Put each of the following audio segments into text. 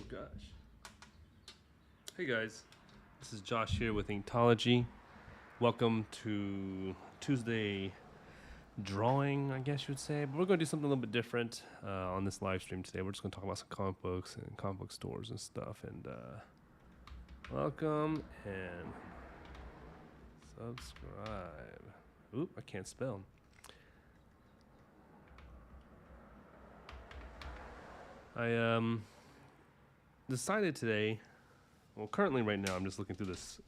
gosh. Hey guys, this is Josh here with Inkology. Welcome to Tuesday drawing, I guess you would say. But we're going to do something a little bit different on this live stream today. We're just going to talk about some comic books and comic book stores and stuff. And welcome and subscribe. Oop, I can't spell. I decided today. Well, currently, right now, I'm just looking through this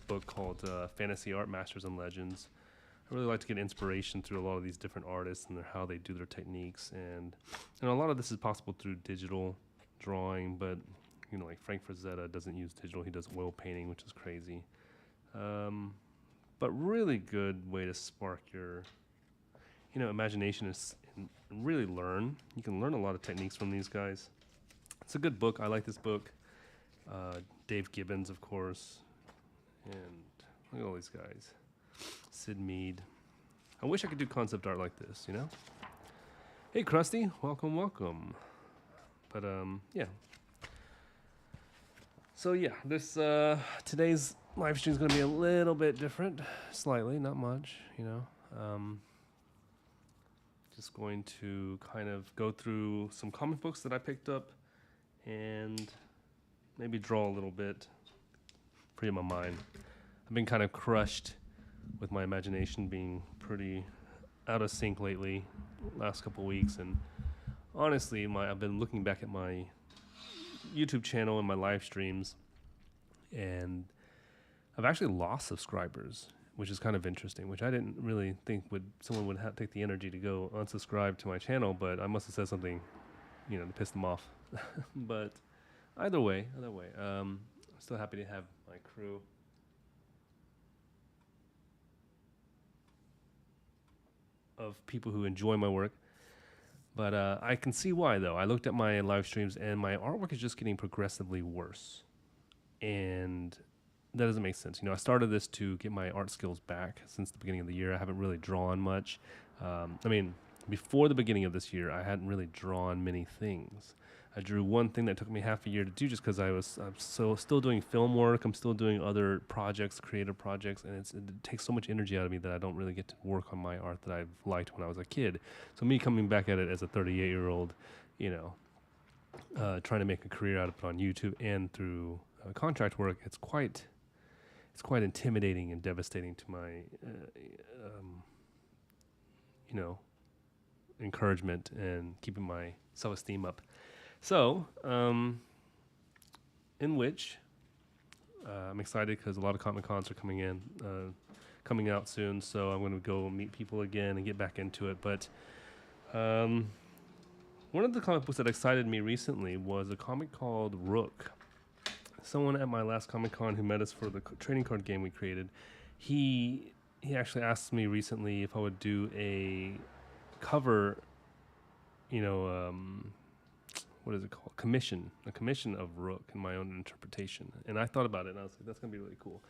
book called Fantasy Art Masters and Legends. I really like to get inspiration through a lot of these different artists and how they do their techniques, and a lot of this is possible through digital drawing. But like Frank Frazetta doesn't use digital; he does oil painting, which is crazy. But really good way to spark your imagination and really learn. You can learn a lot of techniques from these guys. It's a good book. I like this book. Dave Gibbons, of course, and look at all these guys. Sid Mead. I wish I could do concept art like this, Hey, Krusty, welcome. But yeah. So yeah, this today's live stream is going to be a little bit different, slightly, not much, Just going to kind of go through some comic books that I picked up and maybe draw a little bit, free my mind. I've been kind of crushed with my imagination being pretty out of sync lately, last couple weeks, and honestly, I've been looking back at my YouTube channel and my live streams, and I've actually lost subscribers, which is kind of interesting, which I didn't really think someone would take the energy to go unsubscribe to my channel, but I must have said something, to piss them off. But either way, I'm still happy to have my crew. Of people who enjoy my work. But I can see why, though. I looked at my live streams, and my artwork is just getting progressively worse. And that doesn't make sense. I started this to get my art skills back since the beginning of the year. I haven't really drawn much. Before the beginning of this year, I hadn't really drawn many things. I drew one thing that took me half a year to do just because I'm still doing film work. I'm still doing other projects, creative projects, and it takes so much energy out of me that I don't really get to work on my art that I've liked when I was a kid. So me coming back at it as a 38-year-old, trying to make a career out of it on YouTube and through contract work, it's quite intimidating and devastating to my, encouragement and keeping my self-esteem up. So, in which I'm excited because a lot of Comic Cons are coming out soon. So I'm going to go meet people again and get back into it. But one of the comic books that excited me recently was a comic called Rook. Someone at my last Comic Con who met us for the trading card game we created, he actually asked me recently if I would do a cover, what is it called? A commission of Rook in my own interpretation. And I thought about it, and I was like, that's going to be really cool.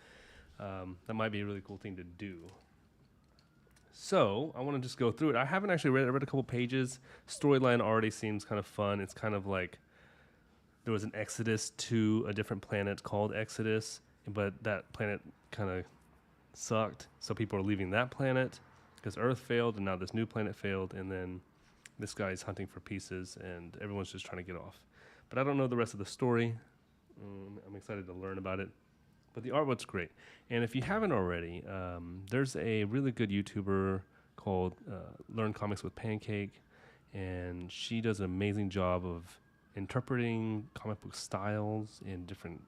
That might be a really cool thing to do. So I want to just go through it. I haven't actually read it. I read a couple pages. Storyline already seems kind of fun. It's kind of like there was an exodus to a different planet called Exodus, but that planet kind of sucked. So people are leaving that planet because Earth failed, and now this new planet failed, and then this guy's hunting for pieces, and everyone's just trying to get off. But I don't know the rest of the story. I'm excited to learn about it. But the artwork's great. And if you haven't already, there's a really good YouTuber called Learn Comics with Pancake, and she does an amazing job of interpreting comic book styles and different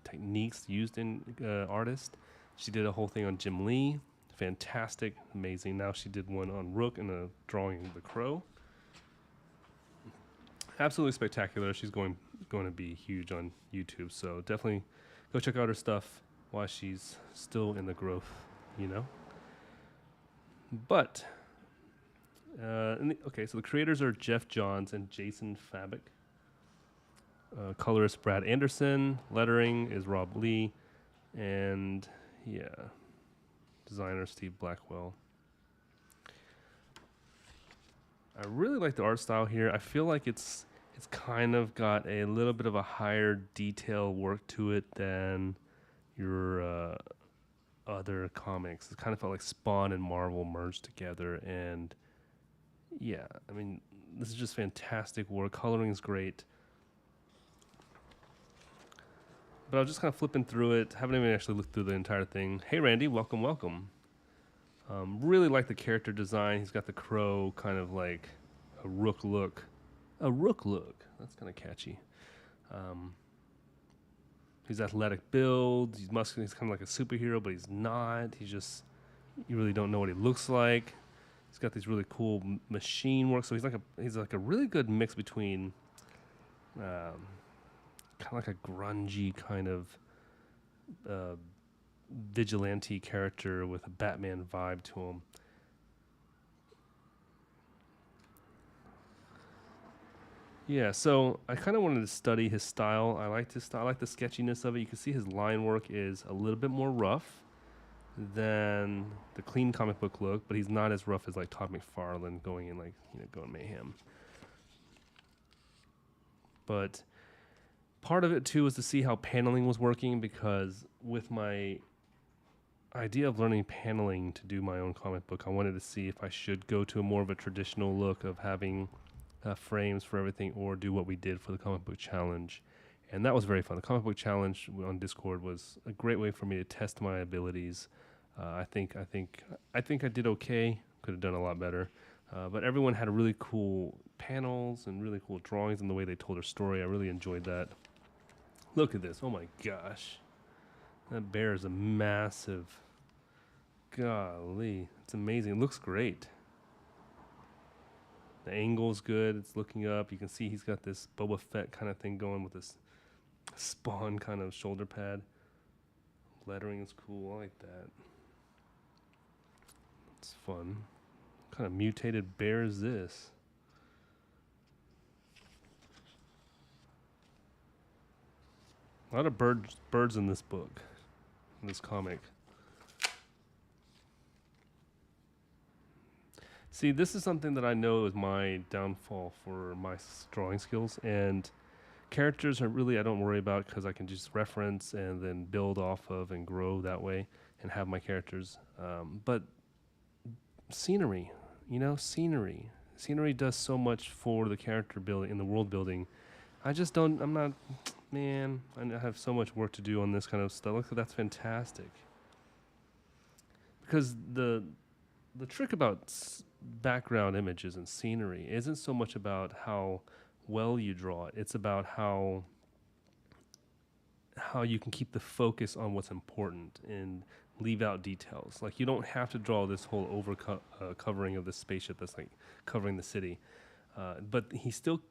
techniques used in artists. She did a whole thing on Jim Lee. Fantastic, amazing. Now she did one on Rook and a drawing of the crow. Absolutely spectacular. She's going to be huge on YouTube, so definitely go check out her stuff while she's still in the growth, But okay, so the creators are Jeff Johns and Jason Fabic. Colorist Brad Anderson. Lettering is Rob Lee, and designer Steve Blackwell. I really like the art style here. I feel like it's It's kind of got a little bit of a higher detail work to it than your other comics. It kind of felt like Spawn and Marvel merged together, and yeah, I mean, this is just fantastic work. Coloring is great. But I was just kind of flipping through it. Haven't even actually looked through the entire thing. Hey, Randy, welcome, welcome. Really like the character design. He's got the crow, kind of like a Rook look. A Rook look. That's kind of catchy. He's athletic build. He's muscular. He's kind of like a superhero, but he's not. He's just, you really don't know what he looks like. He's got these really cool machine work. So he's like a really good mix between kind of like a grungy kind of vigilante character with a Batman vibe to him. Yeah, so I kind of wanted to study his style. I liked his style. I like the sketchiness of it. You can see his line work is a little bit more rough than the clean comic book look, but he's not as rough as like Todd McFarlane going in like, going mayhem. But part of it too was to see how paneling was working, because with my idea of learning paneling to do my own comic book, I wanted to see if I should go to a more of a traditional look of having frames for everything, or do what we did for the comic book challenge. And that was very fun. The comic book challenge on Discord was a great way for me to test my abilities. I think I did okay. Could have done a lot better. But everyone had really cool panels and really cool drawings and the way they told their story. I really enjoyed that. Look at this. Oh my gosh. That bear is a massive. Golly. It's amazing. It looks great. The angle's good. It's looking up. You can see he's got this Boba Fett kind of thing going with this Spawn kind of shoulder pad. Lettering is cool. I like that. It's fun. What kind of mutated bear is this? A lot of birds in this book, in this comic. See, this is something that I know is my downfall for my drawing skills, and characters are really I don't worry about, because I can just reference and then build off of and grow that way and have my characters. But scenery, scenery does so much for the character building and the world building. I'm not, man, I have so much work to do on this kind of stuff. Look, that's fantastic. Because the trick about background images and scenery isn't so much about how well you draw it. It's about how you can keep the focus on what's important and leave out details. Like, you don't have to draw this whole covering of the spaceship that's like covering the city, but he still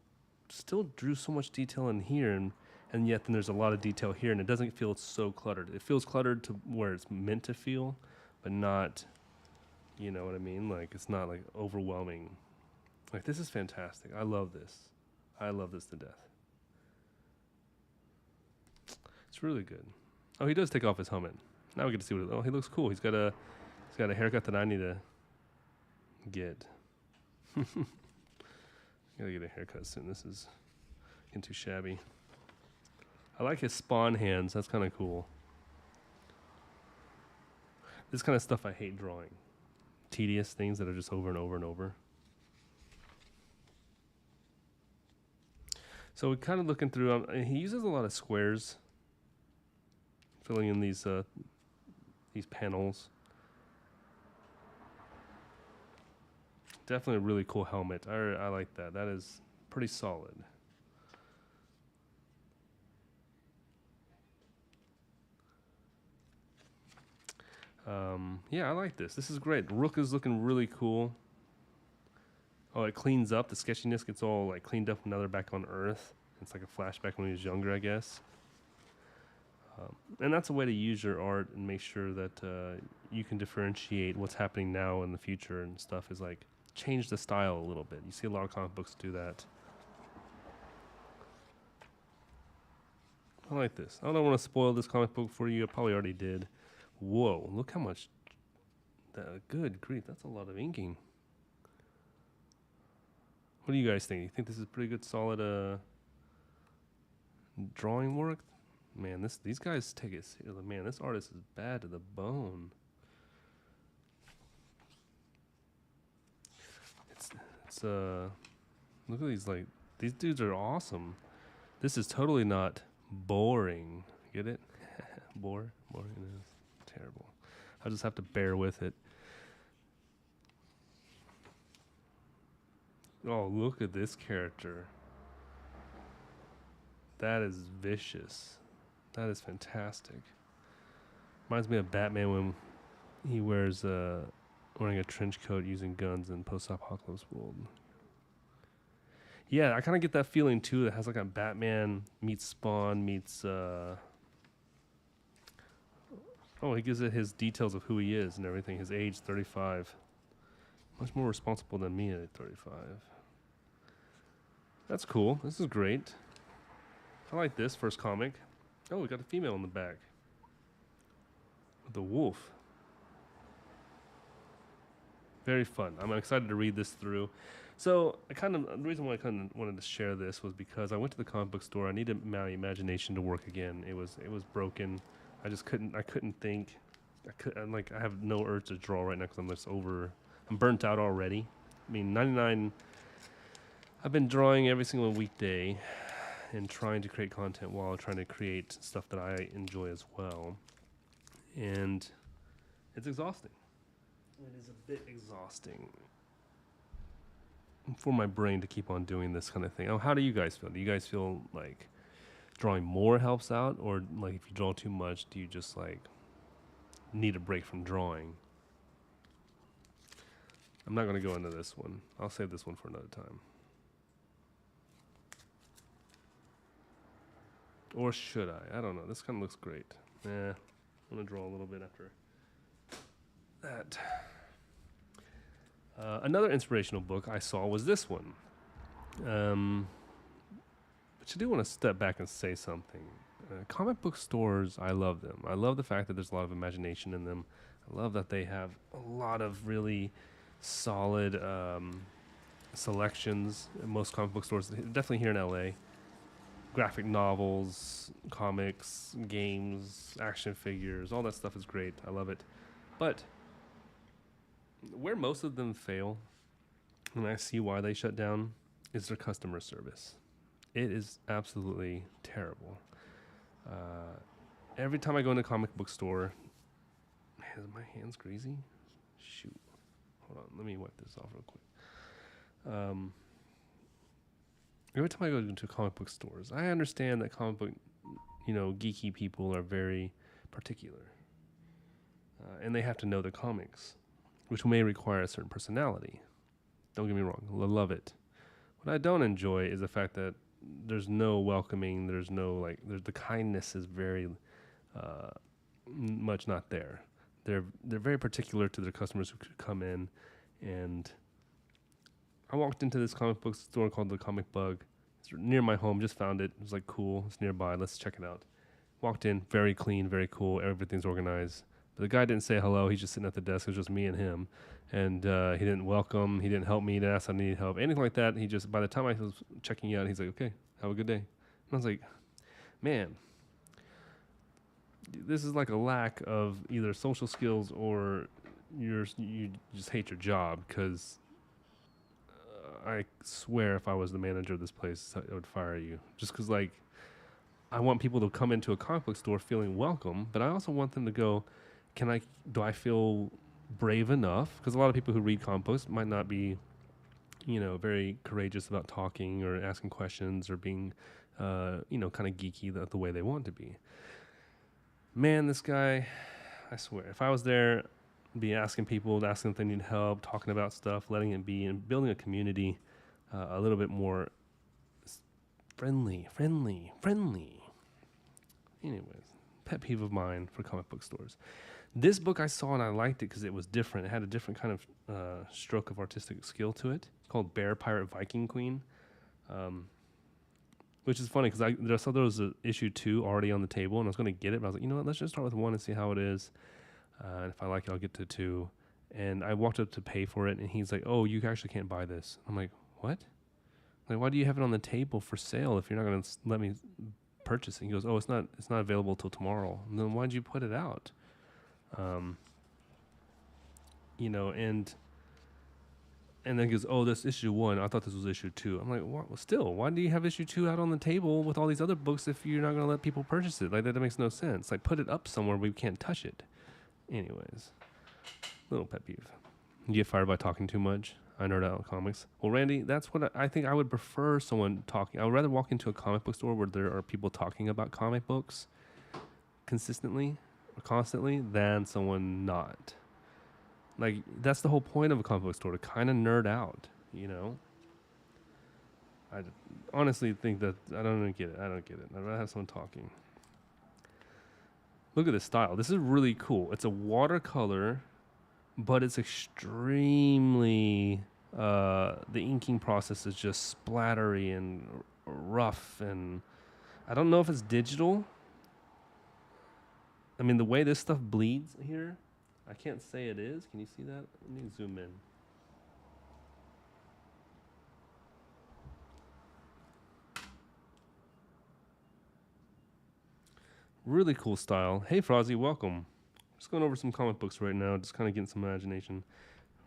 drew so much detail in here, and yet then there's a lot of detail here, and it doesn't feel so cluttered. It feels cluttered to where it's meant to feel, but not. You know what I mean? Like, it's not like overwhelming. Like, this is fantastic. I love this. I love this to death. It's really good. Oh, he does take off his helmet. Now we get to see what. He looks cool. He's got a haircut that I need to get. Gotta get a haircut soon. This is getting too shabby. I like his Spawn hands. That's kind of cool. This kind of stuff I hate drawing. Tedious things that are just over and over and over. So we're kind of looking through. He uses a lot of squares, filling in these panels. Definitely a really cool helmet. I like that. That is pretty solid. Yeah, I like this. This is great. Rook is looking really cool. Oh, it cleans up. The sketchiness gets all like cleaned up now they're back on Earth. It's like a flashback when he was younger, I guess. And that's a way to use your art and make sure that you can differentiate what's happening now and the future and stuff, is like change the style a little bit. You see a lot of comic books do that. I like this. I don't want to spoil this comic book for you. I probably already did. Whoa, look how much. Good grief, that's a lot of inking. What do you guys think? You think this is pretty good, solid drawing work? Man, these guys take it seriously. Man, this artist is bad to the bone. It's look at these dudes are awesome. This is totally not boring. Get it? Boring is terrible. I'll just have to bear with it. Oh, look at this character. That is vicious. That is fantastic. Reminds me of Batman when he wears wearing a trench coat using guns in post-apocalypse world. Yeah, I kind of get that feeling too. It has like a Batman meets Spawn meets. He gives it his details of who he is and everything. His age, 35. Much more responsible than me at 35. That's cool. This is great. I like this first comic. Oh, we got a female in the back. With a wolf. Very fun. I'm excited to read this through. So the reason why I kind of wanted to share this was because I went to the comic book store. I needed my imagination to work again. It was broken. I couldn't think. I have no urge to draw right now because I'm burnt out already. I mean, 99. I've been drawing every single weekday and trying to create content while trying to create stuff that I enjoy as well. And it's exhausting. It is a bit exhausting for my brain to keep on doing this kind of thing. How do you guys feel? Do you guys feel like drawing more helps out? Or like if you draw too much, do you just like need a break from drawing? I'm not going to go into this one. I'll save this one for another time. Or should I? I don't know. This kind of looks great. I'm going to draw a little bit after that. Another inspirational book I saw was this one. But I do want to step back and say something. Comic book stores, I love them. I love the fact that there's a lot of imagination in them. I love that they have a lot of really solid selections in most comic book stores, definitely here in LA. Graphic novels, comics, games, action figures, all that stuff is great. I love it. But where most of them fail, and I see why they shut down, is their customer service. It is absolutely terrible. Every time I go into a comic book store, man, is my hands greasy? Shoot. Hold on, let me wipe this off real quick. Every time I go into comic book stores, I understand that comic book, geeky people are very particular. And they have to know the comics, which may require a certain personality. Don't get me wrong, I love it. What I don't enjoy is the fact that there's no welcoming, there's the kindness is very much not there. They're very particular to their customers who could come in, and I walked into this comic book store called The Comic Bug. It's near my home, just found it. It was like, cool, it's nearby, let's check it out. Walked in, very clean, very cool, everything's organized. But the guy didn't say hello, he's just sitting at the desk, it was just me and him. And he didn't welcome, he didn't help me, he didn't ask if I needed help, anything like that. He just, by the time I was checking out, he's like, okay, have a good day. And I was like, man, this is like a lack of either social skills or you just hate your job, because I swear if I was the manager of this place, I would fire you. Just because, I want people to come into a comic book store feeling welcome, but I also want them to go, do I feel brave enough? Because a lot of people who read comic books might not be, very courageous about talking or asking questions or being, kind of geeky the way they want to be. Man, this guy, I swear, if I was there, be asking people, asking if they need help, talking about stuff, letting it be, and building a community a little bit more friendly. Anyways, pet peeve of mine for comic book stores. This book I saw and I liked it because it was different. It had a different kind of stroke of artistic skill to it. It's called Bear Pirate Viking Queen, which is funny because I saw there was an issue 2 already on the table, and I was going to get it, but I was like, you know what, let's just start with 1 and see how it is. And if I like it, I'll get to 2. And I walked up to pay for it, and he's like, oh, you actually can't buy this. I'm like, what? Like, why do you have it on the table for sale if you're not going to let me purchase it? He goes, oh, it's not available till tomorrow. And then why'd you put it out? You know, and then he goes, oh, this issue 1. I thought this was issue 2. I'm like, what? Well, still, why do you have issue 2 out on the table with all these other books if you're not going to let people purchase it? Like, that makes no sense. Like, put it up somewhere where we can't touch it. Anyways, little pet peeve. You get fired by talking too much. I nerd out on comics. Well, Randy, that's what I think I would prefer someone talking. I would rather walk into a comic book store where there are people talking about comic books consistently or constantly than someone not. Like, that's the whole point of a comic book store, to kind of nerd out, you know? I honestly think that I don't get it. I'd rather have someone talking. Look at this style. This is really cool. It's a watercolor, but it's extremely, the inking process is just splattery and rough, and I don't know if it's digital. I mean, the way this stuff bleeds here, I can't say it is. Can you see that? Let me zoom in. Really cool style. Hey, Frozzy, welcome. Just going over some comic books right now, just kind of getting some imagination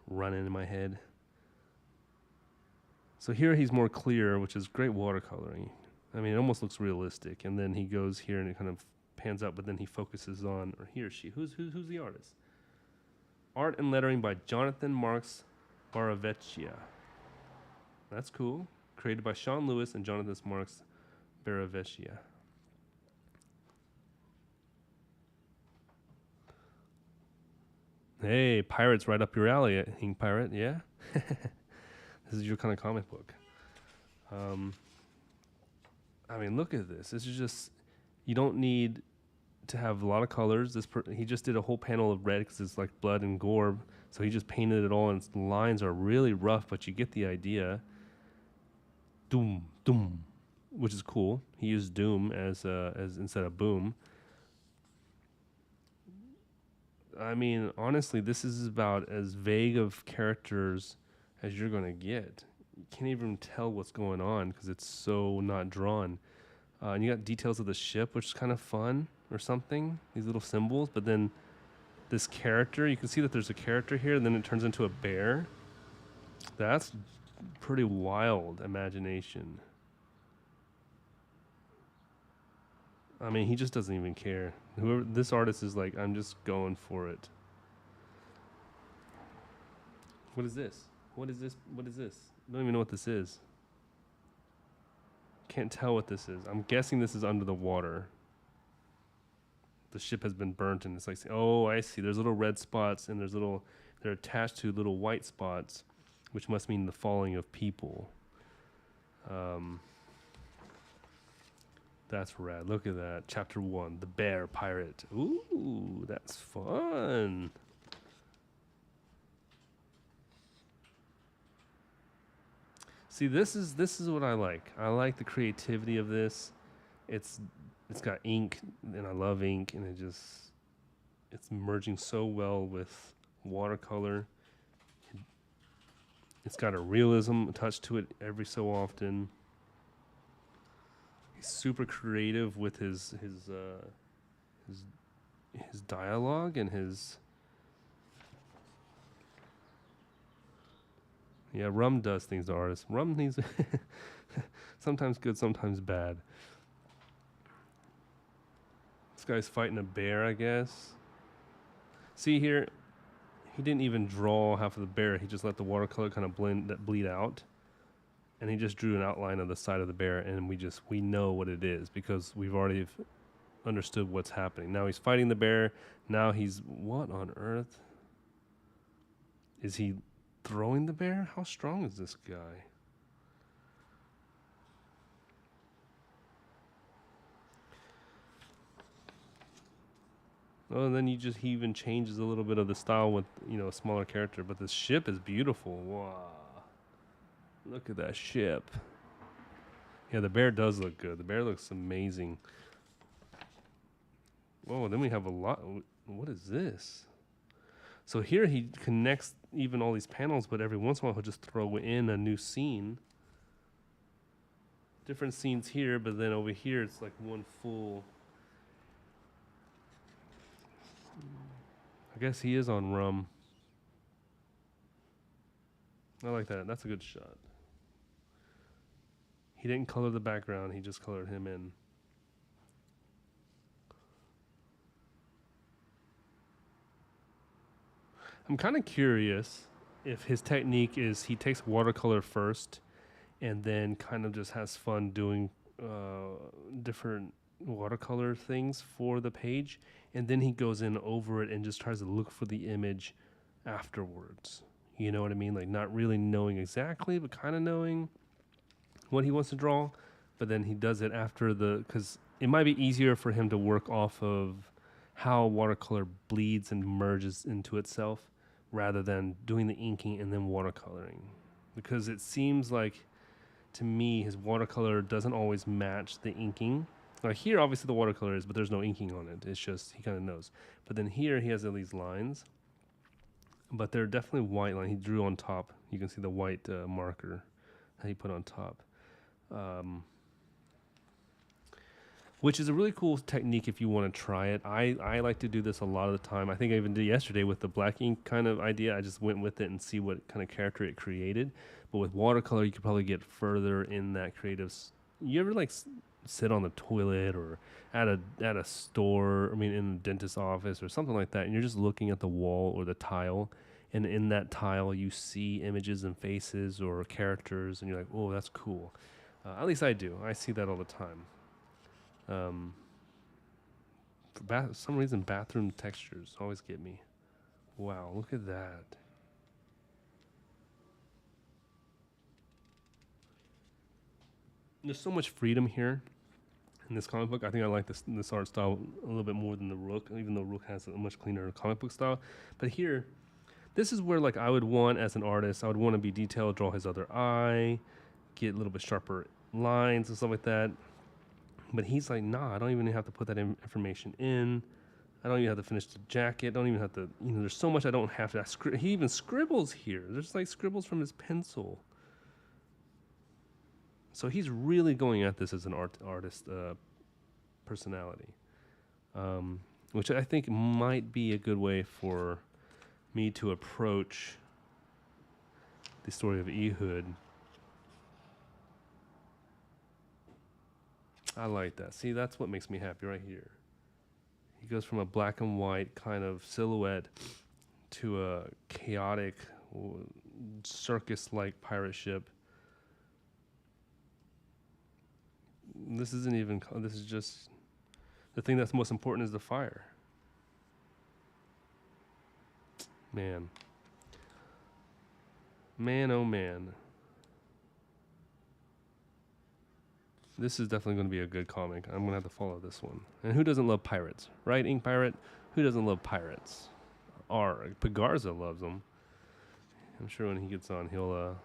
running in my head. So here he's more clear, which is great watercoloring. I mean, it almost looks realistic. And then he goes here and it kind of pans out, but then he focuses on, or he or she, who's the artist? Art and lettering by Jonathan Marks Baravecchia. That's cool. Created by Sean Lewis and Jonathan Marks Baravecchia. Hey, pirates right up your alley, Ink Pirate, yeah? This is your kind of comic book. I mean, look at this. This is just, you don't need to have a lot of colors. He just did a whole panel of red because it's like blood and gore. So he just painted it all, and the lines are really rough, but you get the idea. Doom, doom, which is cool. He used doom as instead of boom. I mean, honestly, this is about as vague of characters as you're going to get. You can't even tell what's going on because it's so not drawn. And you got details of the ship, which is kind of fun or something, these little symbols. But then this character, you can see that there's a character here, and then it turns into a bear. That's pretty wild imagination. I mean, he just doesn't even care. This artist is like, I'm just going for it. What is this? What is this? What is this? I don't even know what this is. Can't tell what this is. I'm guessing this is under the water. The ship has been burnt, and it's like, oh, I see. There's little red spots, and they're attached to little white spots, which must mean the falling of people. That's rad. Look at that. Chapter 1, The Bear Pirate. Ooh, that's fun. See, this is what I like. I like the creativity of this. It's got ink, and I love ink, and it's merging so well with watercolor. It's got a realism touch to it every so often. He's super creative with his dialogue and his. Yeah, rum does things to artists. Rum needs sometimes good, sometimes bad. This guy's fighting a bear, I guess. See here, he didn't even draw half of the bear. He just let the watercolor kind of bleed out. And he just drew an outline of the side of the bear, and we know what it is because we've already understood what's happening. Now he's fighting the bear. Now what on earth? Is he throwing the bear? How strong is this guy? Oh, and then he even changes a little bit of the style with, a smaller character. But the ship is beautiful. Wow. Look at that ship. Yeah, the bear does look good. The bear looks amazing. Whoa, then we have a lot. What is this? So here he connects even all these panels, but every once in a while he'll just throw in a new scene. different scenes here, but then over here it's like one full. I guess he is on rum. I like that. That's a good shot. He didn't color the background, he just colored him in. I'm kind of curious if his technique is he takes watercolor first and then kind of just has fun doing different watercolor things for the page, and then he goes in over it and just tries to look for the image afterwards. You know what I mean? Like not really knowing exactly, but kind of knowing what he wants to draw, but then he does it after because it might be easier for him to work off of how watercolor bleeds and merges into itself rather than doing the inking and then watercoloring. Because it seems like, to me, his watercolor doesn't always match the inking. Like here, obviously the watercolor is, but there's no inking on it. It's just, he kind of knows. But then here he has all these lines, but they're definitely white line. He drew on top. You can see the white marker that he put on top. Which is a really cool technique if you want to try it. I like to do this a lot of the time. I think I even did yesterday with the black ink kind of idea. I just went with it and see what kind of character it created. But with watercolor, you could probably get further in that creative. You ever like sit on the toilet or at a store, I mean in a dentist's office or something like that, and you're just looking at the wall or the tile, and in that tile you see images and faces or characters, and you're like, oh, that's cool. At least I do. I see that all the time. For some reason, bathroom textures always get me. Wow, look at that. There's so much freedom here in this comic book. I think I like this art style a little bit more than the Rook, even though Rook has a much cleaner comic book style. But here, this is where like I would want, as an artist, I would want to be detailed, draw his other eye, get a little bit sharper lines and stuff like that. But he's like, nah, I don't even have to put that information in. I don't even have to finish the jacket. I don't even have to, there's so much I don't have to. He even scribbles here. There's like scribbles from his pencil. So he's really going at this as an artist personality, which I think might be a good way for me to approach the story of Ehud. I like that. See, that's what makes me happy right here. He goes from a black and white kind of silhouette to a chaotic circus-like pirate ship. This isn't even, this is just, the thing that's most important is the fire. Man. Man, oh man. This is definitely going to be a good comic. I'm going to have to follow this one. And who doesn't love pirates? Right, Ink Pirate? Who doesn't love pirates? Pagarza loves them. I'm sure when he gets on, he'll...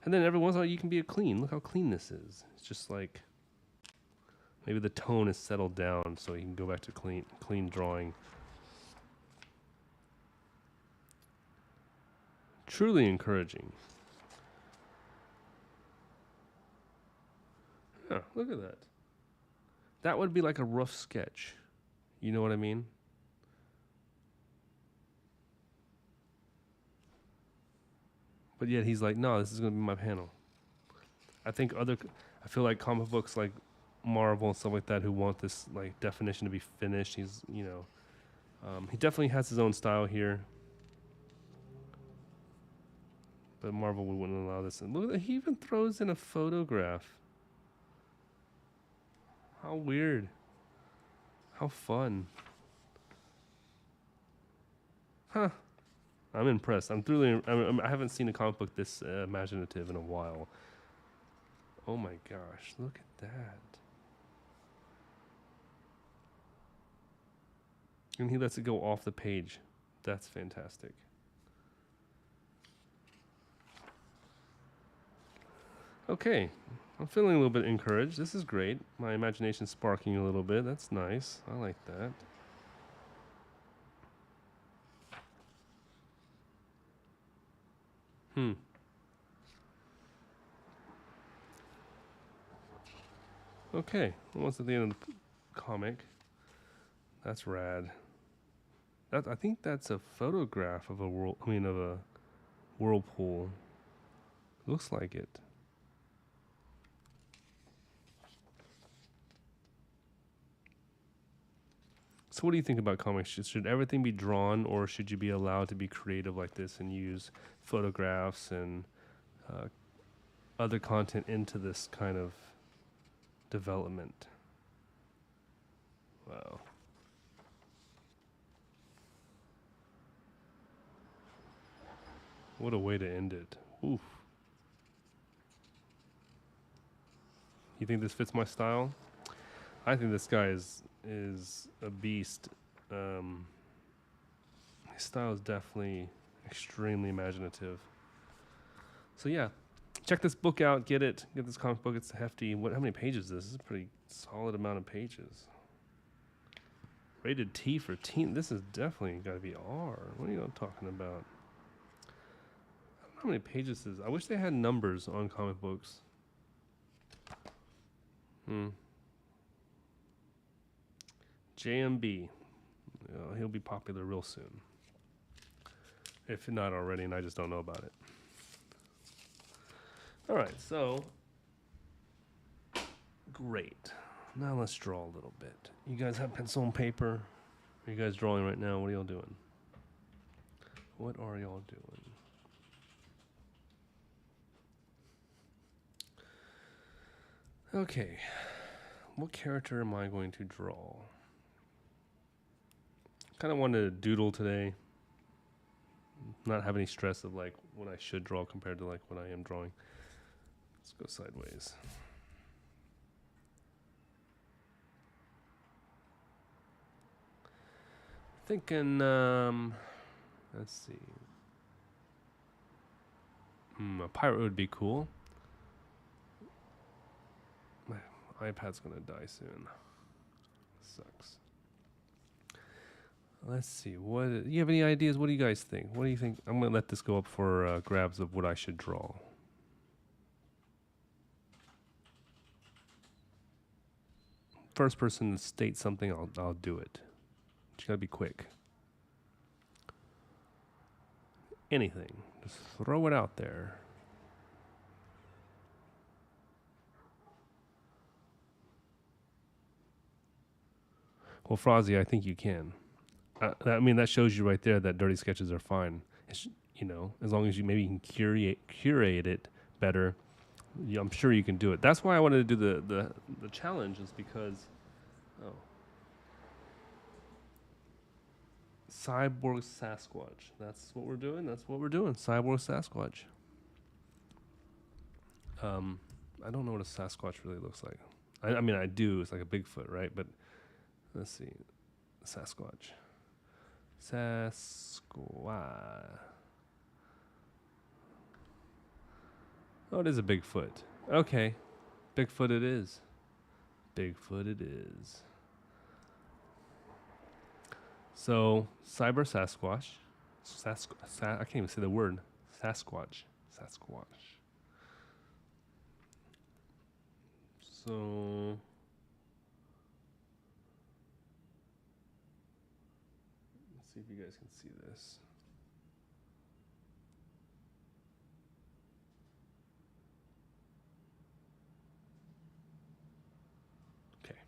And then every once in a while, you can be a clean. Look how clean this is. It's just like... Maybe the tone is settled down so you can go back to clean drawing. Truly encouraging. Yeah, look at that. That would be like a rough sketch. You know what I mean? But yet he's like, no, this is going to be my panel. I feel like comic books like Marvel and stuff like that who want this like definition to be finished. He's, he definitely has his own style here. But Marvel wouldn't allow this. And look, he even throws in a photograph. How weird. How fun. Huh. I'm impressed. I haven't seen a comic book this imaginative in a while. Oh my gosh, look at that. And he lets it go off the page. That's fantastic. Okay, I'm feeling a little bit encouraged. This is great. My imagination's sparking a little bit. That's nice. I like that. Okay, almost at the end of the comic. That's rad. I think that's a photograph of a of a whirlpool. Looks like it. So what do you think about comics? Should everything be drawn, or should you be allowed to be creative like this and use photographs and other content into this kind of development? Wow. What a way to end it. Oof. You think this fits my style? I think this guy is a beast. His style is definitely extremely imaginative. So yeah, check this book out. Get it. Get this comic book. It's hefty. How many pages is this? This is a pretty solid amount of pages. Rated T for teen. This is definitely got to be R. What are you talking about? I don't know how many pages this is. I wish they had numbers on comic books. JMB. He'll be popular real soon. If not already, and I just don't know about it. All right, so great. Now let's draw a little bit. You guys have pencil and paper? Are you guys drawing right now? What are y'all doing? What are y'all doing? Okay. What character am I going to draw? Kind of wanted to doodle today. Not have any stress of like what I should draw compared to like what I am drawing. Let's go sideways. Thinking, let's see. A pirate would be cool. My iPad's gonna die soon. Sucks. Let's see. What you have any ideas? What do you guys think? What do you think? I'm gonna let this go up for grabs of what I should draw. First person to state something, I'll do it. You gotta be quick. Anything, just throw it out there. Well, Frozzy, I think you can. I mean, that shows you right there that dirty sketches are fine. It's, as long as you maybe can curate it better, I'm sure you can do it. That's why I wanted to do the challenge, is because, Cyborg Sasquatch. That's what we're doing. Cyborg Sasquatch. I don't know what a Sasquatch really looks like. I mean, I do. It's like a Bigfoot, right? But let's see. Sasquatch. Oh, it is a Bigfoot. Okay. Bigfoot it is. So, Cyber Sasquatch. I can't even say the word. Sasquatch. So, let's see if you guys can see this. Okay.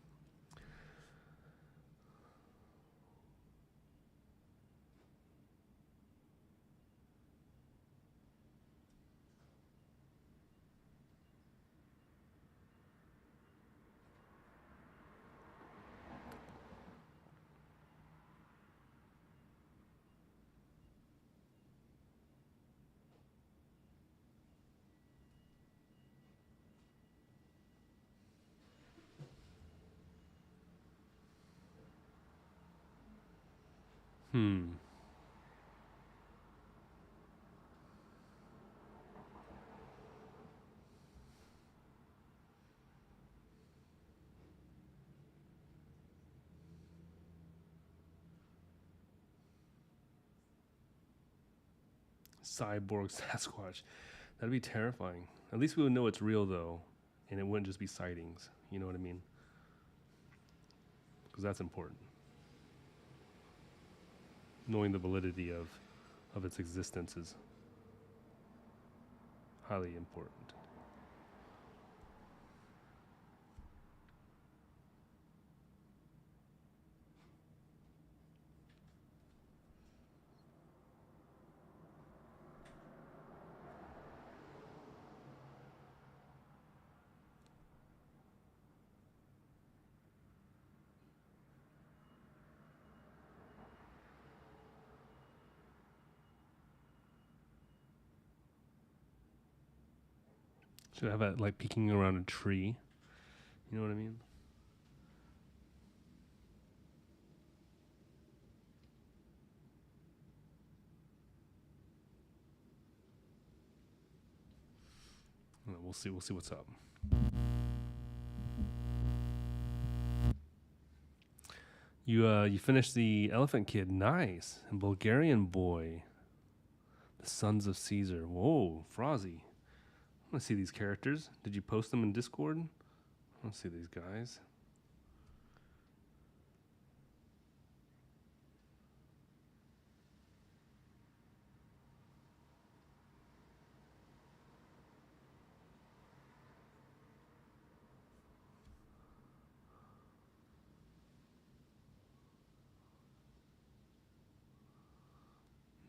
Cyborg Sasquatch. That'd be terrifying. At least we would know it's real, though. and it wouldn't just be sightings. You know what I mean? Because that's important. Knowing the validity of its existence is highly important. Should have it like peeking around a tree. You know what I mean? We'll see. We'll see what's up. You finished the Elephant Kid. Nice. And Bulgarian Boy. The Sons of Caesar. Whoa, Frozzy. I want to see these characters. Did you post them in Discord? I want to see these guys.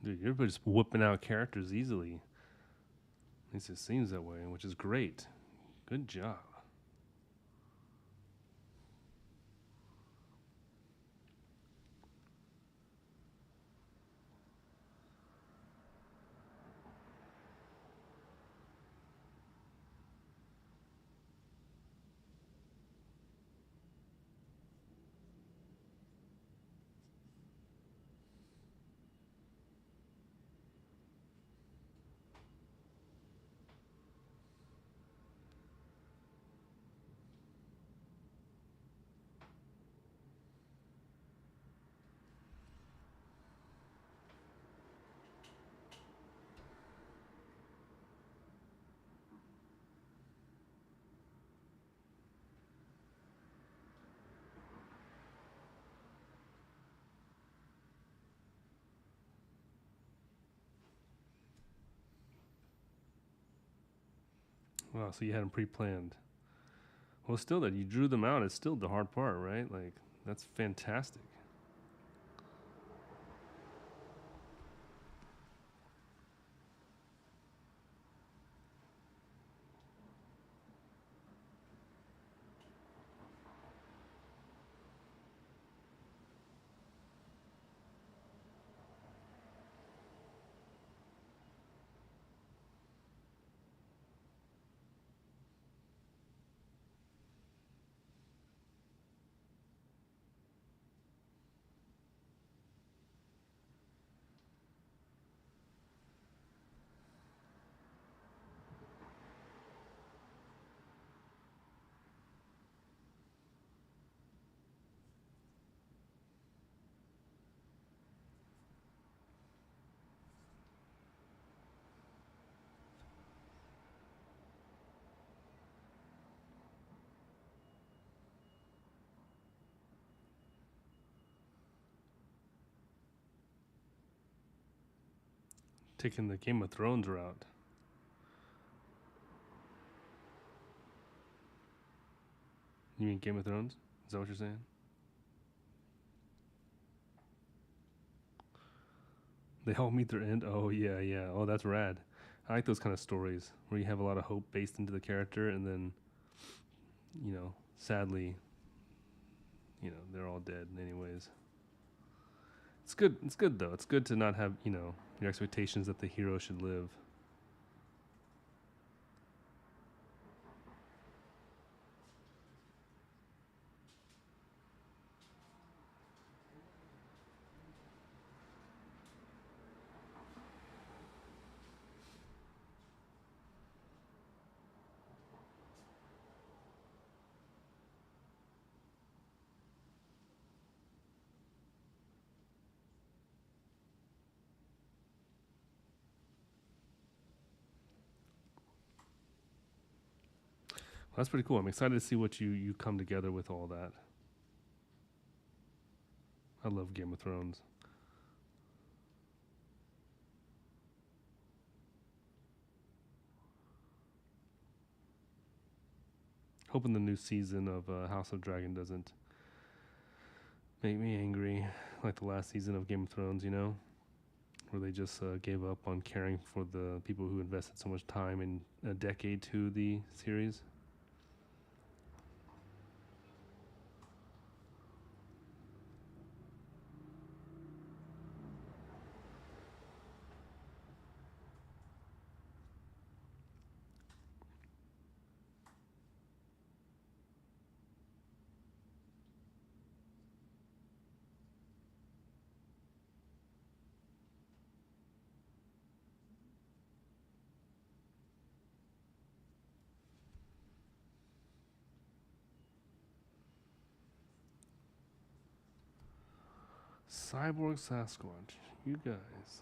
Dude, you're just whipping out characters easily. At least it seems that way, which is great. Good job. Wow, so you had them pre-planned. Well, still that you drew them out is still the hard part, right? Like, that's fantastic. Taking the Game of Thrones route. You mean Game of Thrones? Is that what you're saying? They all meet their end? Oh, yeah, yeah. Oh, that's rad. I like those kind of stories where you have a lot of hope based into the character and then, sadly, they're all dead anyways. It's good. It's good, though. It's good to not have, your expectations that the hero should live. That's pretty cool. I'm excited to see what you come together with all that. I love Game of Thrones. Hoping the new season of House of Dragon doesn't make me angry like the last season of Game of Thrones, you know? Where they just gave up on caring for the people who invested so much time and a decade to the series. Cyborg Sasquatch. You guys.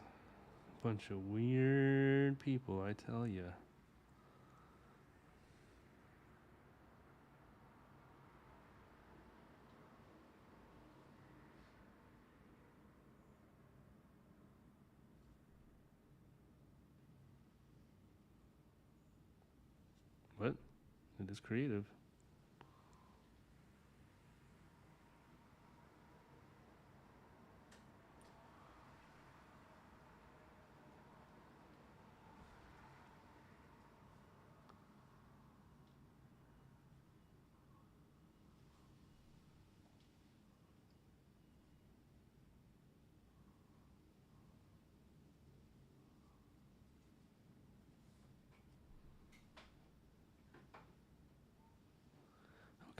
Bunch of weird people, I tell ya. But it is creative.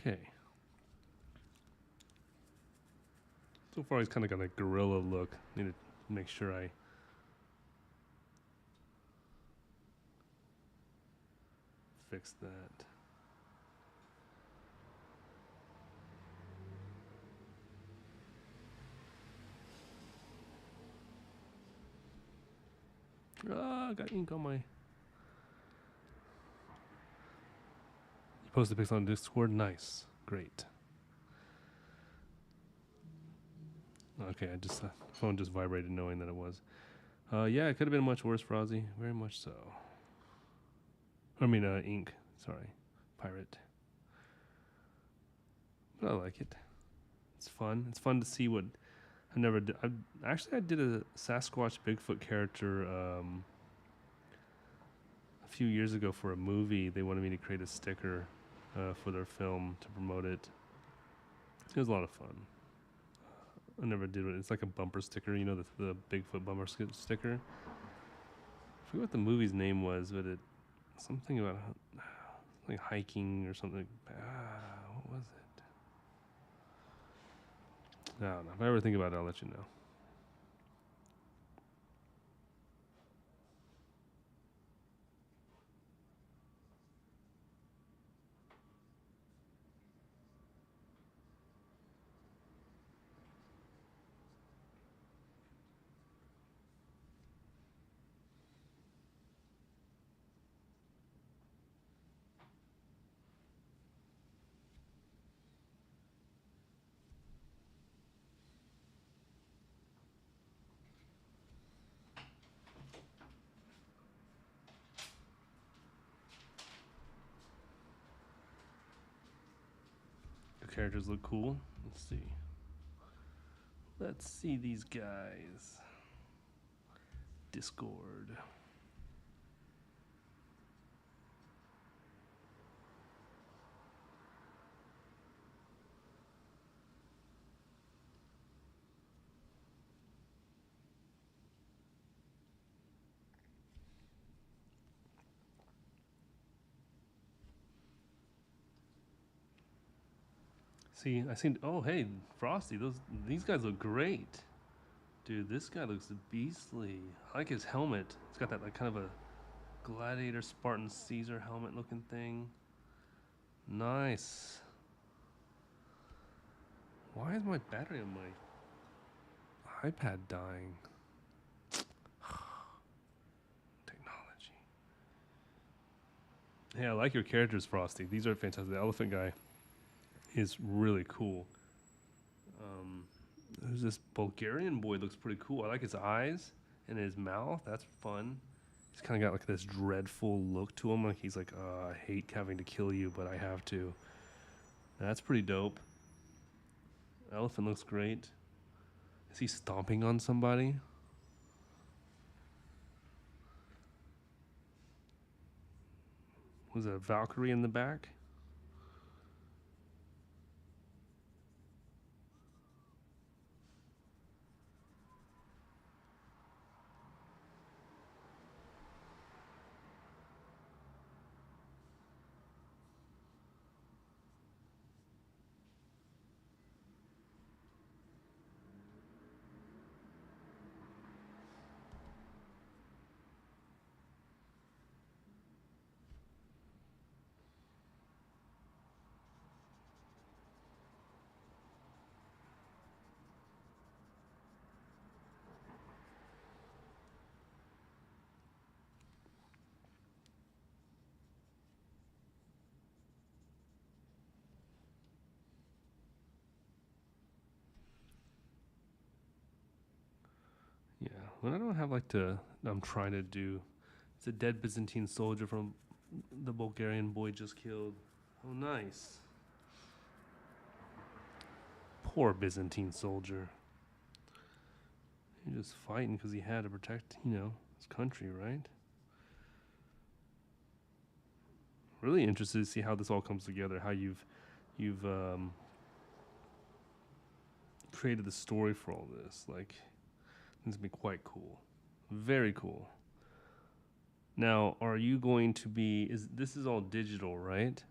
Okay. So far, he's kind of got a gorilla look. Need to make sure I fix that. Ah, got ink on my. You posted pics on Discord. Nice, great. Okay, I just phone just vibrated knowing that it was. Yeah, it could have been much worse, Frozzy. Very much so. I mean, ink. Sorry, pirate. But I like it. It's fun. It's fun to see what I never did. I did a Sasquatch Bigfoot character a few years ago for a movie. They wanted me to create a sticker for their film to promote it. It was a lot of fun. I never did it. It's like a bumper sticker, you know, the Bigfoot bumper sticker. I forget what the movie's name was, but it something about like hiking or something. What was it? I don't know. If I ever think about it, I'll let you know. The characters look cool. Let's see. Let's see these guys. Discord. See, I seen. Oh, hey, Frosty. These guys look great, dude. This guy looks beastly. I like his helmet. It's got that like kind of a gladiator Spartan Caesar helmet looking thing. Nice. Why is my battery on my iPad dying? Technology. Hey, I like your characters, Frosty. These are fantastic. The elephant guy is really cool. Um, there's this Bulgarian boy. Looks pretty cool. I like his eyes and his mouth. That's fun. He's kind of got like this dreadful look to him. Like he's like, I hate having to kill you, but I have to. That's pretty dope. Elephant looks great. Is he stomping on somebody? Was that a Valkyrie in the back? Yeah. When I don't have like to, I'm trying to do. It's a dead Byzantine soldier from the Bulgarian boy just killed. Oh, nice. Poor Byzantine soldier. He's just fighting because he had to protect, his country, right? Really interested to see how this all comes together. How you've created the story for all this. Like, it's gonna be quite cool. Very cool. Now, are you going to be? Is this is all digital, right?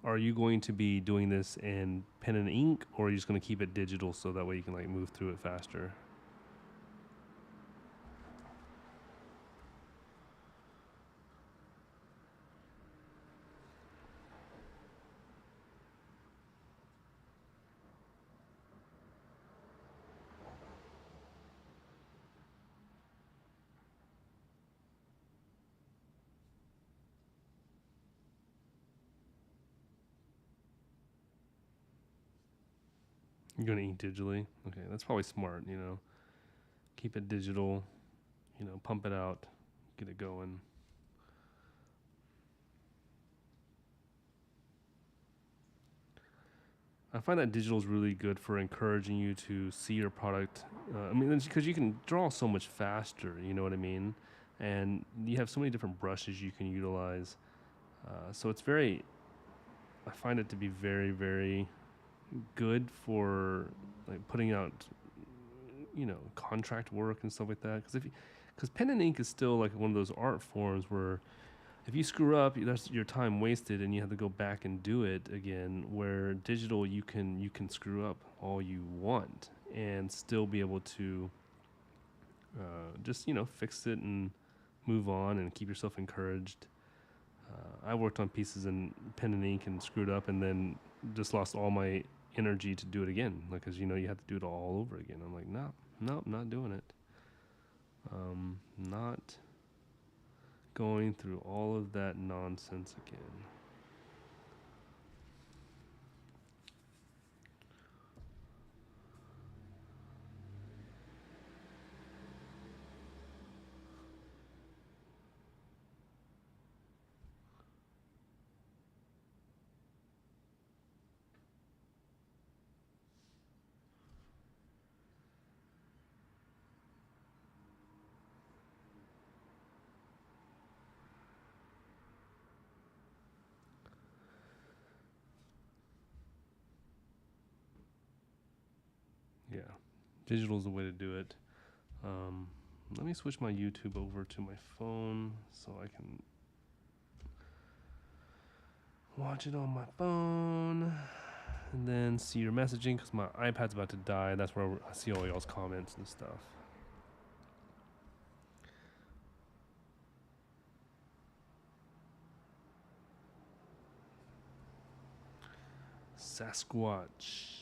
Are you going to be doing this in pen and ink, or are you just going to keep it digital so that way you can like move through it faster? You're going to ink digitally. Okay, that's probably smart. Keep it digital. Pump it out, get it going. I find that digital is really good for encouraging you to see your product. I mean, because you can draw so much faster, you know what I mean? And you have so many different brushes you can utilize. So it's very, I find it to be very, very good for like putting out, contract work and stuff like that. Because pen and ink is still like one of those art forms where if you screw up, that's your time wasted, and you have to go back and do it again. Where digital, you can screw up all you want and still be able to just fix it and move on and keep yourself encouraged. I worked on pieces in pen and ink and screwed up, and then just lost all my energy to do it again. Like, cause you have to do it all over again. I'm like, no, nope, not doing it. Not going through all of that nonsense again. Yeah, digital is the way to do it. Let me switch my YouTube over to my phone so I can watch it on my phone and then see your messaging because my iPad's about to die. That's where I see all y'all's comments and stuff. Sasquatch.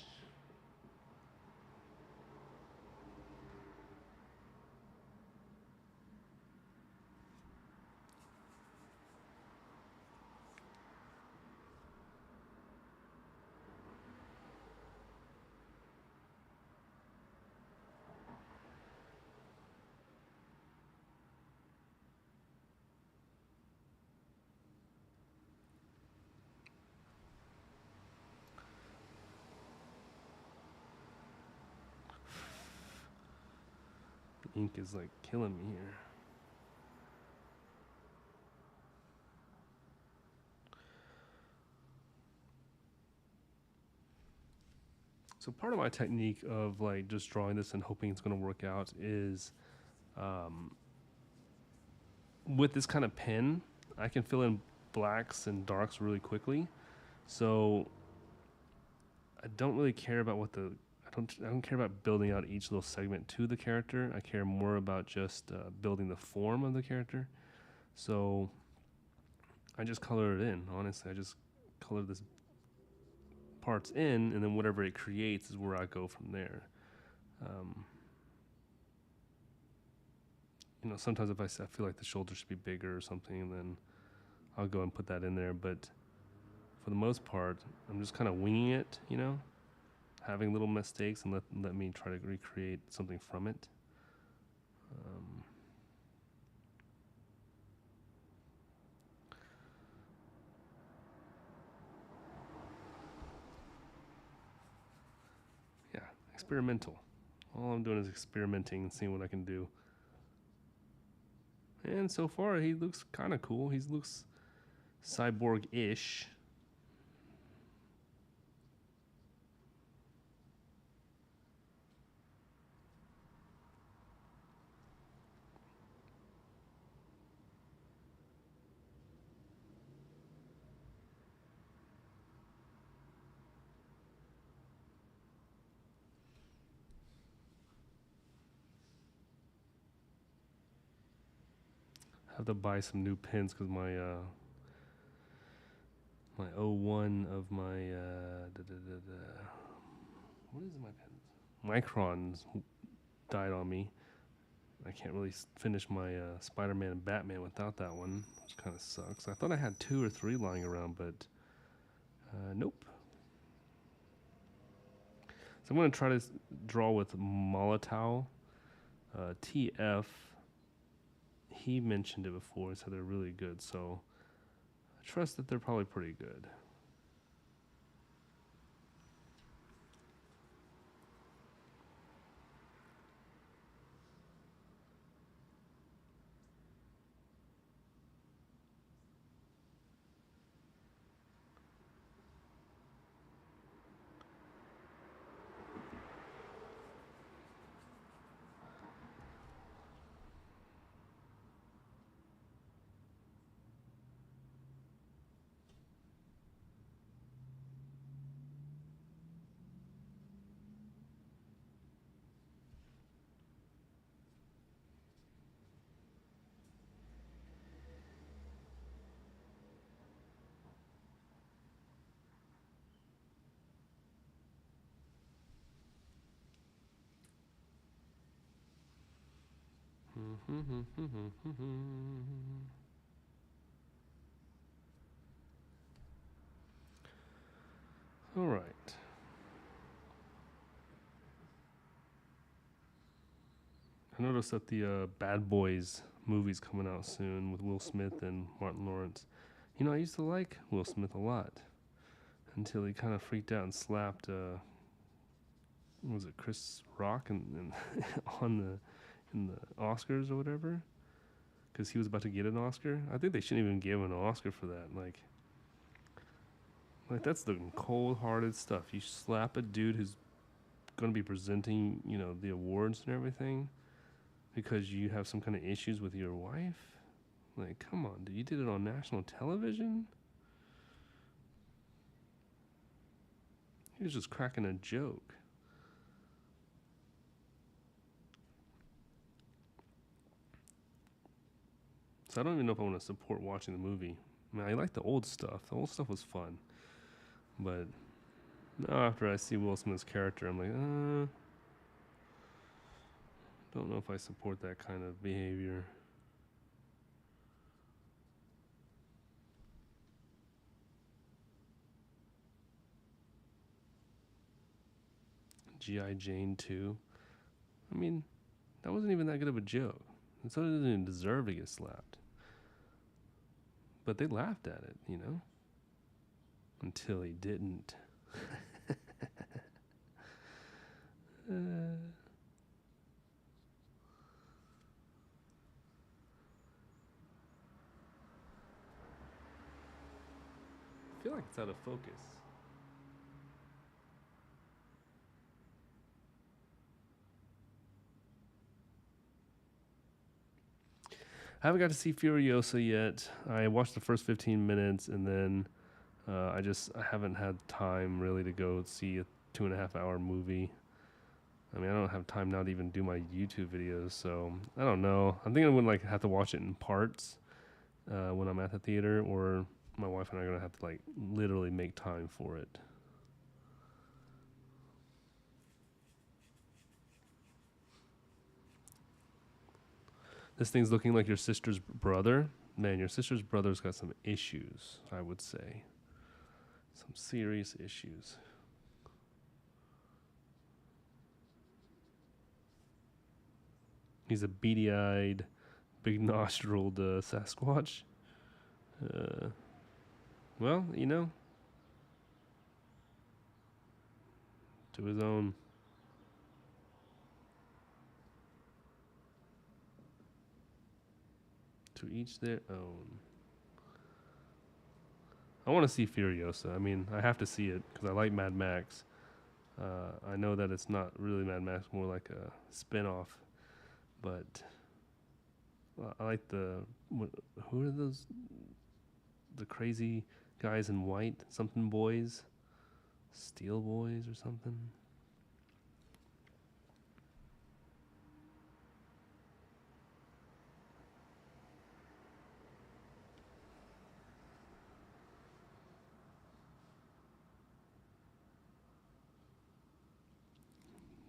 ink is like killing me here. So part of my technique of like just drawing this and hoping it's going to work out is with this kind of pen, I can fill in blacks and darks really quickly. So I don't really care about what the I don't care about building out each little segment to the character. I care more about just building the form of the character. So I just color it in. Honestly, I just color this parts in, and then whatever it creates is where I go from there. You know, sometimes if I feel like the shoulder should be bigger or something, then I'll go and put that in there. But for the most part, I'm just kind of winging it, you know, having little mistakes and let me try to recreate something from it. Yeah, experimental. All I'm doing is experimenting and seeing what I can do. And so far, he looks kind of cool. He looks cyborg-ish. Have to buy some new pens because my my 01 of my what is it, my pens? Microns died on me. I can't really finish my Spider-Man and Batman without that one, which kind of sucks. I thought I had 2 or 3 lying around, but nope. So I'm going to try to draw with Molotov. TF, he mentioned it before and said they're really good, so I trust that they're probably pretty good. All right. I noticed that the Bad Boys movie's coming out soon with Will Smith and Martin Lawrence. You know, I used to like Will Smith a lot until he kind of freaked out and slapped, was it Chris Rock and on in the Oscars or whatever? Because he was about to get an Oscar. I think they shouldn't even give him an Oscar for that. Like that's the cold-hearted stuff. You slap a dude who's going to be presenting, you know, the awards and everything because you have some kind of issues with your wife. Like, come on, dude. You did it on national television? He was just cracking a joke. So I don't even know if I want to support watching the movie. I mean, I like the old stuff. The old stuff was fun. But now after I see Will Smith's character, I'm like, don't know if I support that kind of behavior. G.I. Jane 2. I mean, that wasn't even that good of a joke. And so it didn't even deserve to get slapped. But they laughed at it, you know? Until he didn't. I feel like it's out of focus. I haven't got to see Furiosa yet. I watched the first 15 minutes and then I haven't had time really to go see a 2.5 hour movie. I mean, I don't have time now to even do my YouTube videos, so I don't know. I think I would like have to watch it in parts when I'm at the theater, or my wife and I are gonna have to like literally make time for it. This thing's looking like your sister's brother. Man, your sister's brother's got some issues, I would say. Some serious issues. He's a beady-eyed, big-nostriled Sasquatch. Well, you know, to his own. To each their own. I want to see Furiosa. I mean, I have to see it because I like Mad Max. I know that it's not really Mad Max, more like a spin-off. But I like who are those? The crazy guys in white, something boys, Steel Boys or something.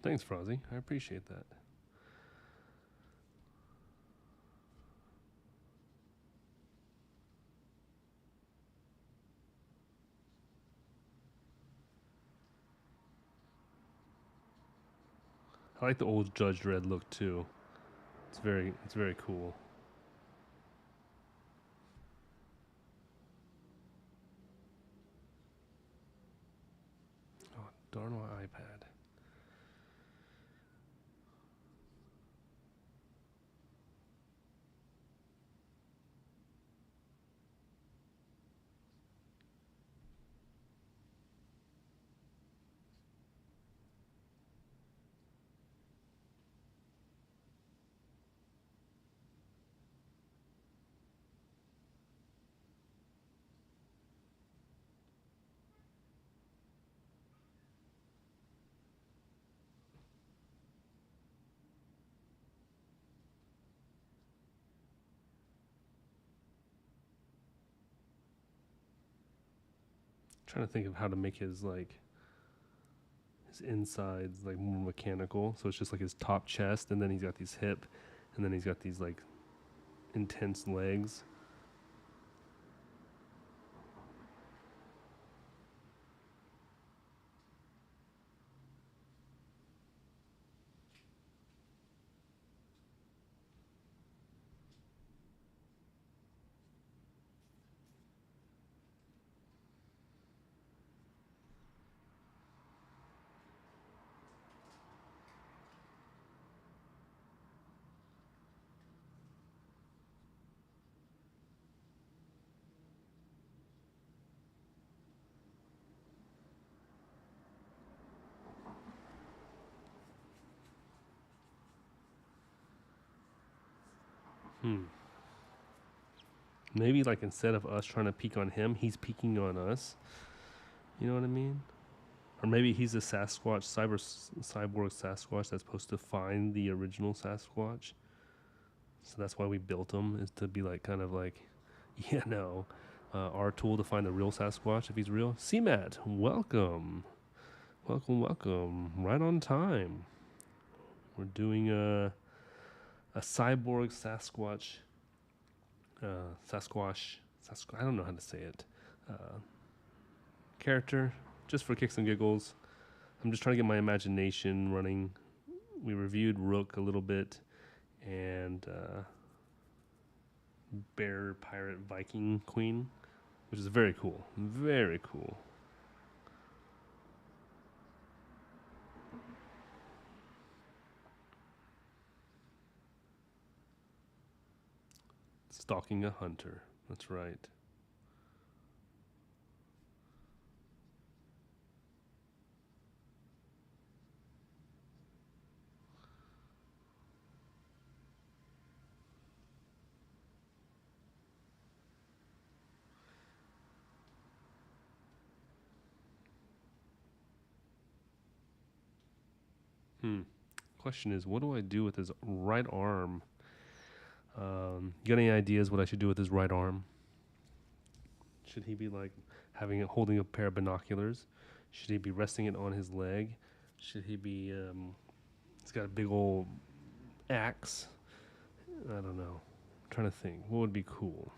Thanks, Frozzy. I appreciate that. I like the old Judge Dredd look too. It's very cool. Oh, darn my iPad. Trying to think of how to make his insides like more mechanical. So it's just like his top chest, and then he's got these hip, and then he's got these like intense legs. Maybe like instead of us trying to peek on him, he's peeking on us. You know what I mean? Or maybe he's a Sasquatch, cyborg Sasquatch that's supposed to find the original Sasquatch. So that's why we built him, is to be like kind of like, our tool to find the real Sasquatch if he's real. CMAT, welcome. Welcome. Right on time. We're doing a cyborg Sasquatch. Sasquatch. I don't know how to say it. Character, just for kicks and giggles. I'm just trying to get my imagination running. We reviewed Rook a little bit, and Bear Pirate Viking Queen, which is very cool. Very cool. Stalking a hunter. That's right. Question is, what do I do with his right arm? You got any ideas what I should do with his right arm? Should he be like holding a pair of binoculars? Should he be resting it on his leg? Should he be? He's got a big old axe. I don't know. I'm trying to think. What would be cool?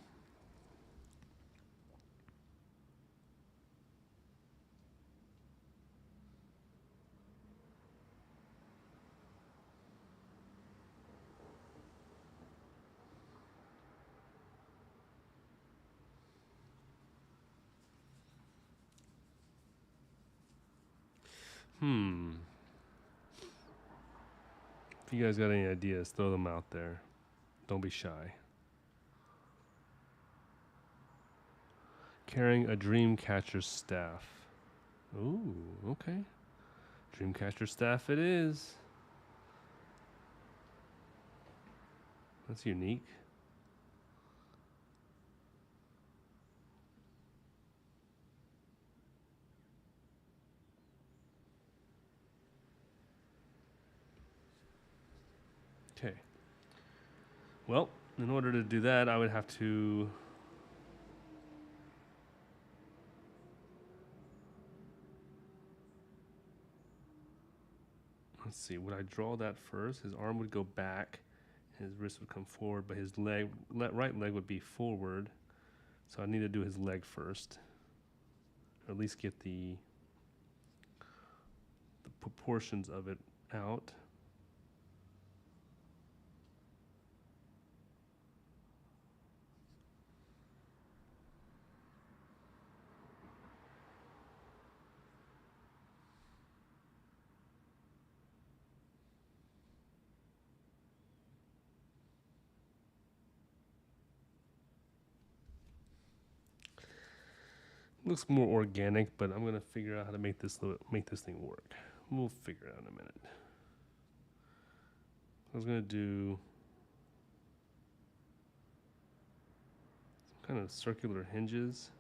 If you guys got any ideas, throw them out there. Don't be shy. Carrying a dreamcatcher staff. Ooh, okay. Dreamcatcher staff it is. That's unique. Okay. Well, in order to do that, I would have to... Let's see, would I draw that first? His arm would go back, his wrist would come forward, but his right leg would be forward. So I need to do his leg first. Or at least get the proportions of it out. Looks more organic, but I'm gonna figure out how to make this thing work. We'll figure it out in a minute. I was gonna do some kind of circular hinges.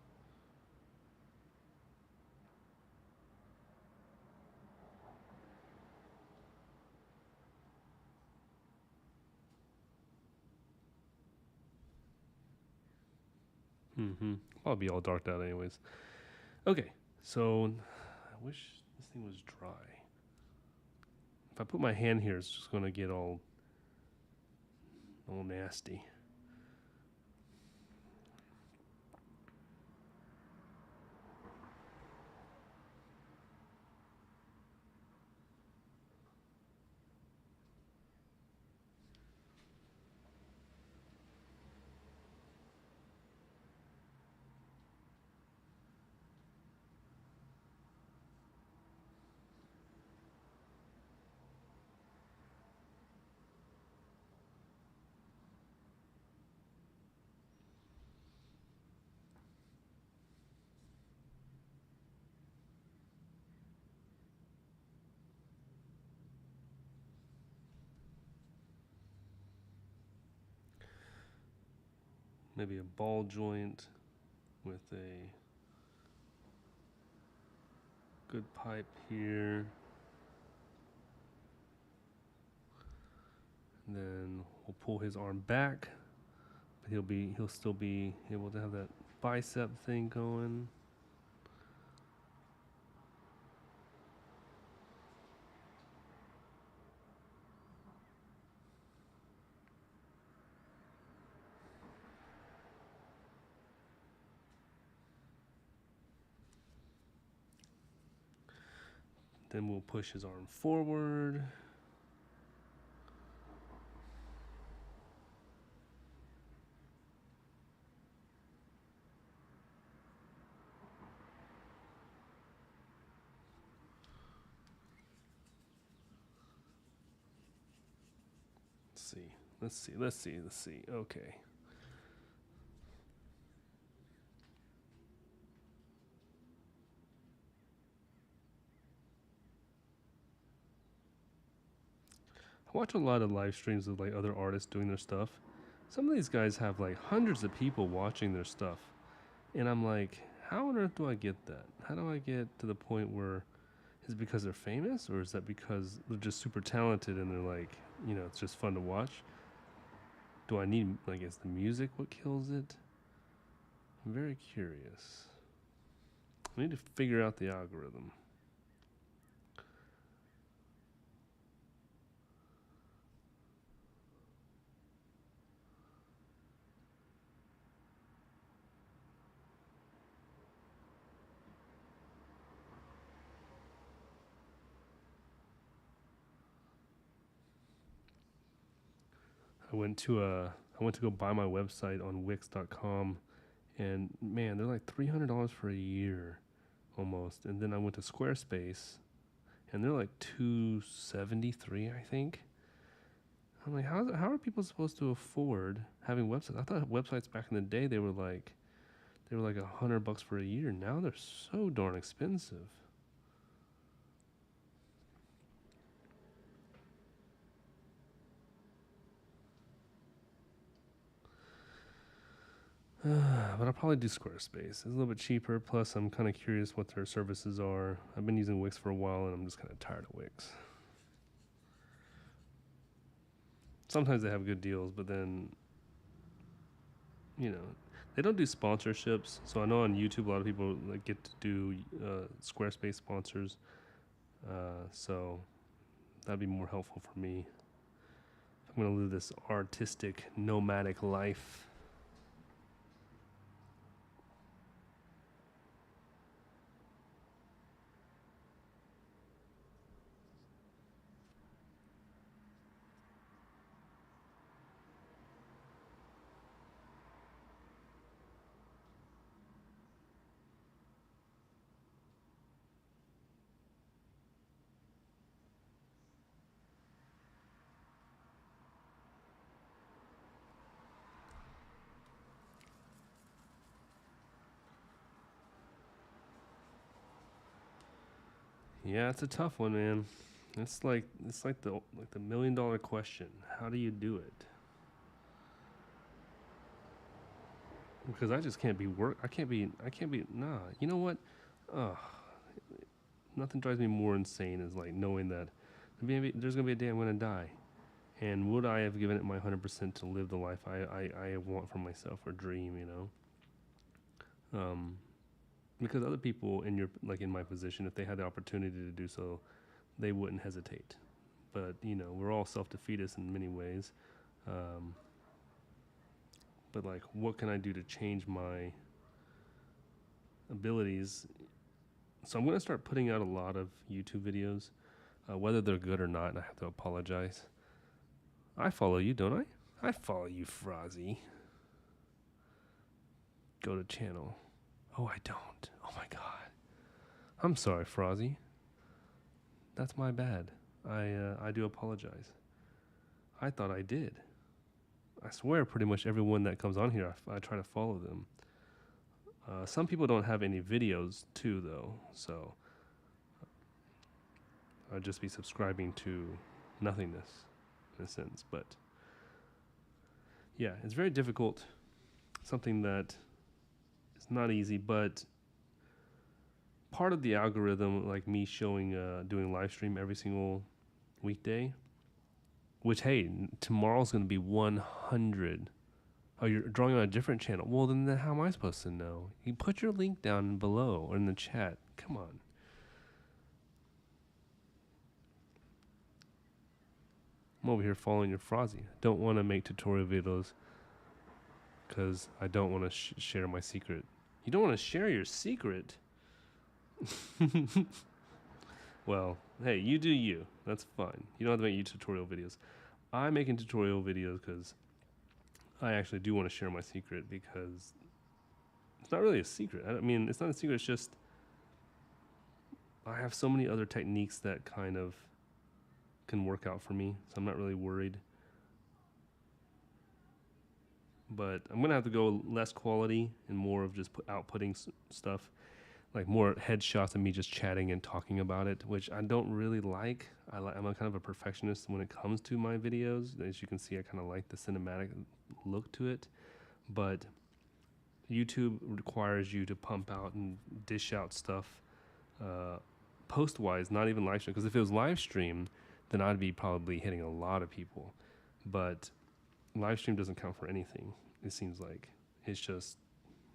I'll be all darked out anyways. Okay, so I wish this thing was dry. If I put my hand here, it's just gonna get all nasty. Maybe a ball joint with a good pipe here. And then we'll pull his arm back, but he'll still be able to have that bicep thing going. Then we'll push his arm forward. Let's see. Okay. I watch a lot of live streams of like other artists doing their stuff. Some of these guys have like hundreds of people watching their stuff. And I'm like, how on earth do I get that? How do I get to the point where Is it because they're famous, or is that because they're just super talented and they're like, it's just fun to watch? Do I need, like, is the music what kills it? I'm very curious. I need to figure out the algorithm. I went to go buy my website on Wix.com, and man, they're like $300 for a year, almost. And then I went to Squarespace, and they're like $273, I think. I'm like, how are people supposed to afford having websites? I thought websites back in the day they were like $100 for a year. Now they're so darn expensive. But I'll probably do Squarespace. It's a little bit cheaper. Plus, I'm kind of curious what their services are. I've been using Wix for a while, and I'm just kind of tired of Wix. Sometimes they have good deals, but then, they don't do sponsorships. So I know on YouTube a lot of people like get to do Squarespace sponsors. So that'd be more helpful for me. I'm gonna live this artistic, nomadic life. Yeah, it's a tough one, man. It's like the $1 million question. How do you do it? Because I just can't be work. I can't be. Nah. You know what? Ugh. Nothing drives me more insane is like knowing that maybe there's gonna be a day I'm gonna die, and would I have given it my 100% to live the life I want for myself or dream? Because other people in my position, if they had the opportunity to do so, they wouldn't hesitate. But we're all self-defeatists in many ways. But like, what can I do to change my abilities? So I'm going to start putting out a lot of YouTube videos, whether they're good or not, and I have to apologize. I follow you, don't I? I follow you, Frozzy. Go to channel. Oh, I don't. Oh my God. I'm sorry, Frozzy. That's my bad. I do apologize. I thought I did. I swear pretty much everyone that comes on here, I try to follow them. Some people don't have any videos too, though, so I'd just be subscribing to nothingness in a sense. But yeah, it's very difficult. Something that is not easy, but part of the algorithm, like me showing, doing live stream every single weekday, which, hey, tomorrow's going to be 100. Oh, you're drawing on a different channel. Well, then how am I supposed to know? You put your link down below or in the chat. Come on. I'm over here following your Frozzy. Don't want to make tutorial videos because I don't want to share my secret. You don't want to share your secret? Well, hey, you do you. That's fine. You don't have to make tutorial videos. I'm making tutorial videos because I actually do want to share my secret, because it's not really a secret. I mean, it's not a secret. It's just I have so many other techniques that kind of can work out for me, so I'm not really worried. But I'm gonna have to go less quality and more of just outputting stuff, like more headshots of me just chatting and talking about it, which I don't really like. I'm a kind of a perfectionist when it comes to my videos. As you can see, I kind of like the cinematic look to it, but YouTube requires you to pump out and dish out stuff post wise, not even live stream. Because if it was live stream, then I'd be probably hitting a lot of people. But live stream doesn't count for anything. It seems like it's just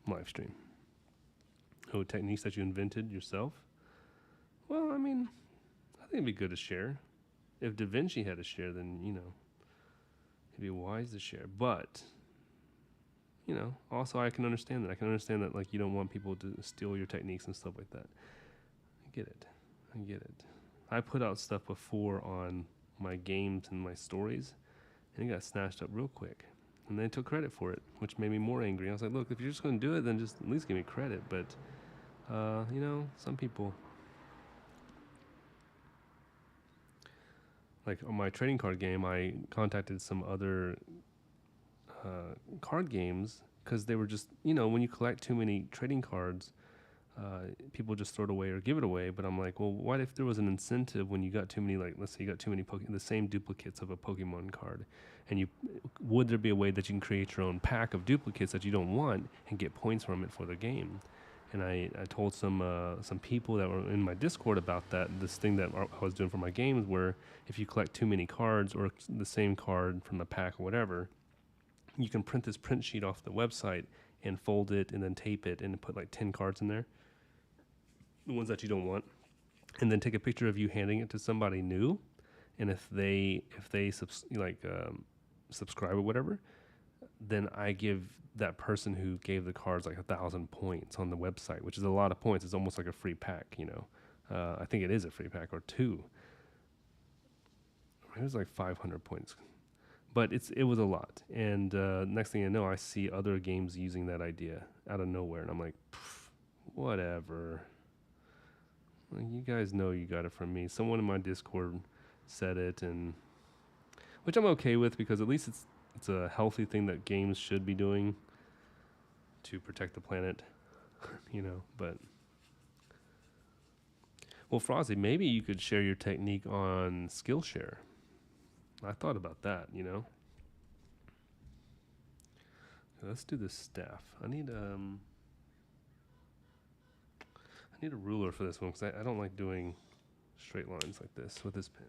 live stream. Oh, techniques that you invented yourself? Well, I mean, I think it'd be good to share. If Da Vinci had to share, then, you know, it'd be wise to share. But, you know, also I can understand that. I can understand that, like, you don't want people to steal your techniques and stuff like that. I get it. I put out stuff before on my games and my stories, and it got snatched up real quick. And they took credit for it, which made me more angry. I was like, look, if you're just going to do it, then just at least give me credit. But, you know, some people, like on my trading card game, I contacted some other card games because they were just, you know, when you collect too many trading cards, people just throw it away or give it away. But I'm like, well, what if there was an incentive when you got too many, like, let's say you got too many the same duplicates of a Pokemon card, and would there be a way that you can create your own pack of duplicates that you don't want and get points from it for the game? And I told some people that were in my Discord about this thing that I was doing for my games, where if you collect too many cards or the same card from the pack or whatever, you can print this print sheet off the website and fold it and then tape it and put like 10 cards in there, the ones that you don't want, and then take a picture of you handing it to somebody new, and if they subscribe or whatever, then I give that person who gave the cards like 1,000 points on the website, which is a lot of points. It's almost like a free pack, you know. I think it is a free pack or two. It was like 500 points, but it was a lot. And next thing I know, I see other games using that idea out of nowhere, and I'm like, whatever. Like, you guys know you got it from me. Someone in my Discord said it, and which I'm okay with, because at least it's a healthy thing that games should be doing to protect the planet, you know. But, well, Frosty, maybe you could share your technique on Skillshare. I thought about that, you know. Let's do this staff. I need a ruler for this one, because I don't like doing straight lines like this with this pen.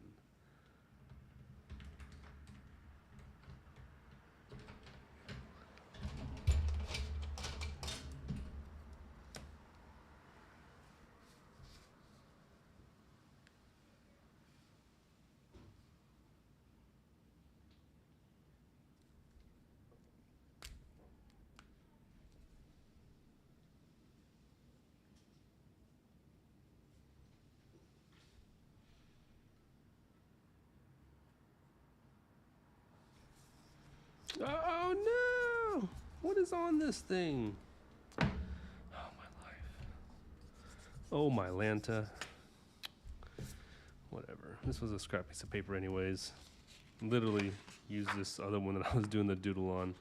Oh no! What is on this thing? Oh my life. Oh my Lanta. Whatever. This was a scrap piece of paper anyways. Literally used this other one that I was doing the doodle on.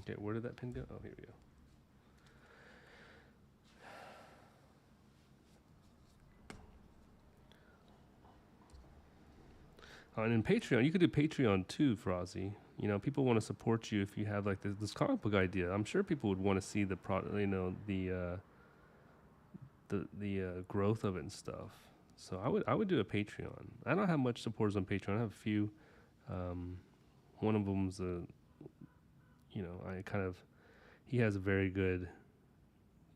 Okay, where did that pin go? Oh, here we go. And in Patreon, you could do Patreon too, Frozzy. You know, people want to support you if you have like this comic book idea. I'm sure people would want to see the growth of it and stuff. So I would do a Patreon. I don't have much supporters on Patreon. I have a few. One of them's he has a very good.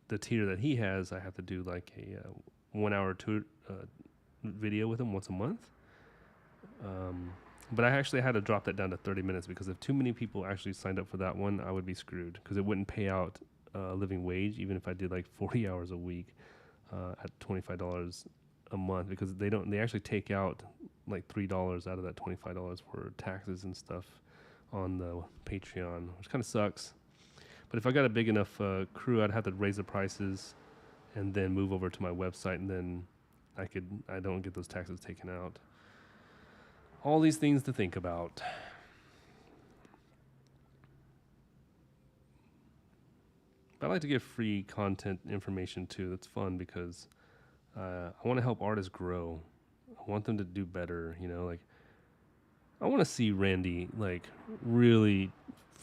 The tier that he has, I have to do like a 1 hour video with him once a month. But I actually had to drop that down to 30 minutes, because if too many people actually signed up for that one, I would be screwed, because it wouldn't pay out a living wage, even if I did like 40 hours a week at $25 a month, because they actually take out like $3 out of that $25 for taxes and stuff on the Patreon, which kind of sucks. But if I got a big enough crew, I'd have to raise the prices and then move over to my website, and then I don't get those taxes taken out. All these things to think about. But I like to give free content information too. That's fun, because I want to help artists grow. I want them to do better, you know, like I want to see Randy like really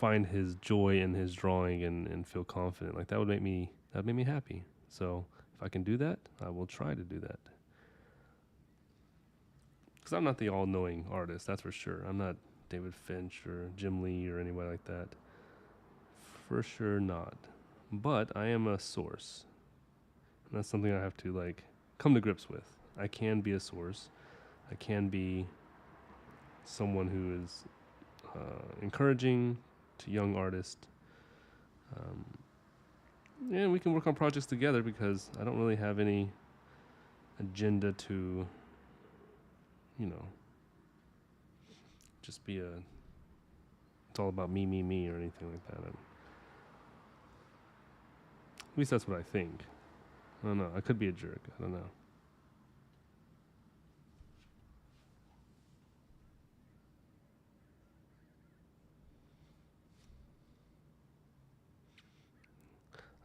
find his joy in his drawing and feel confident. Like that made me happy. So if I can do that, I will try to do that. Because I'm not the all-knowing artist, that's for sure. I'm not David Finch or Jim Lee or anybody like that. For sure not. But I am a source. And that's something I have to like come to grips with. I can be a source. I can be someone who is encouraging to young artists. And we can work on projects together because I don't really have any agenda to, you know, just be it's all about me, or anything like that. At least that's what I think. I don't know. I could be a jerk. I don't know.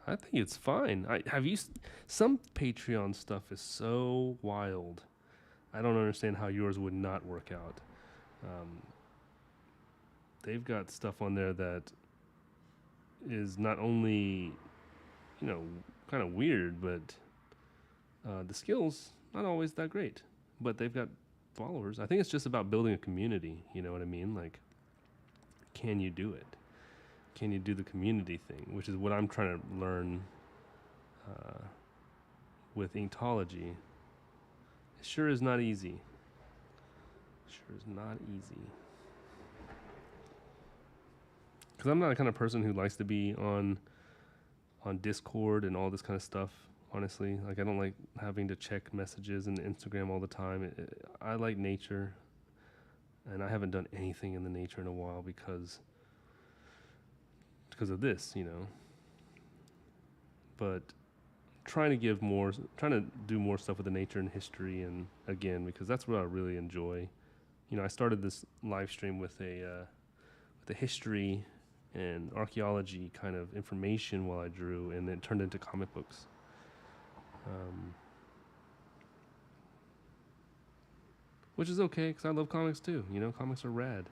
I think it's fine. Some Patreon stuff is so wild. I don't understand how yours would not work out. They've got stuff on there that is not only, kind of weird, but the skills not always that great. But they've got followers. I think it's just about building a community. You know what I mean? Like, can you do it? Can you do the community thing, which is what I'm trying to learn with Inkology. It sure is not easy. Sure is not easy. Because I'm not the kind of person who likes to be on Discord and all this kind of stuff, honestly. Like, I don't like having to check messages and Instagram all the time. I like nature, and I haven't done anything in the nature in a while because of this, But trying to do more stuff with the nature and history, and again, because that's what I really enjoy. I started this live stream with a history and archaeology kind of information while I drew, and it turned into comic books. Which is okay, because I love comics too. Comics are rad.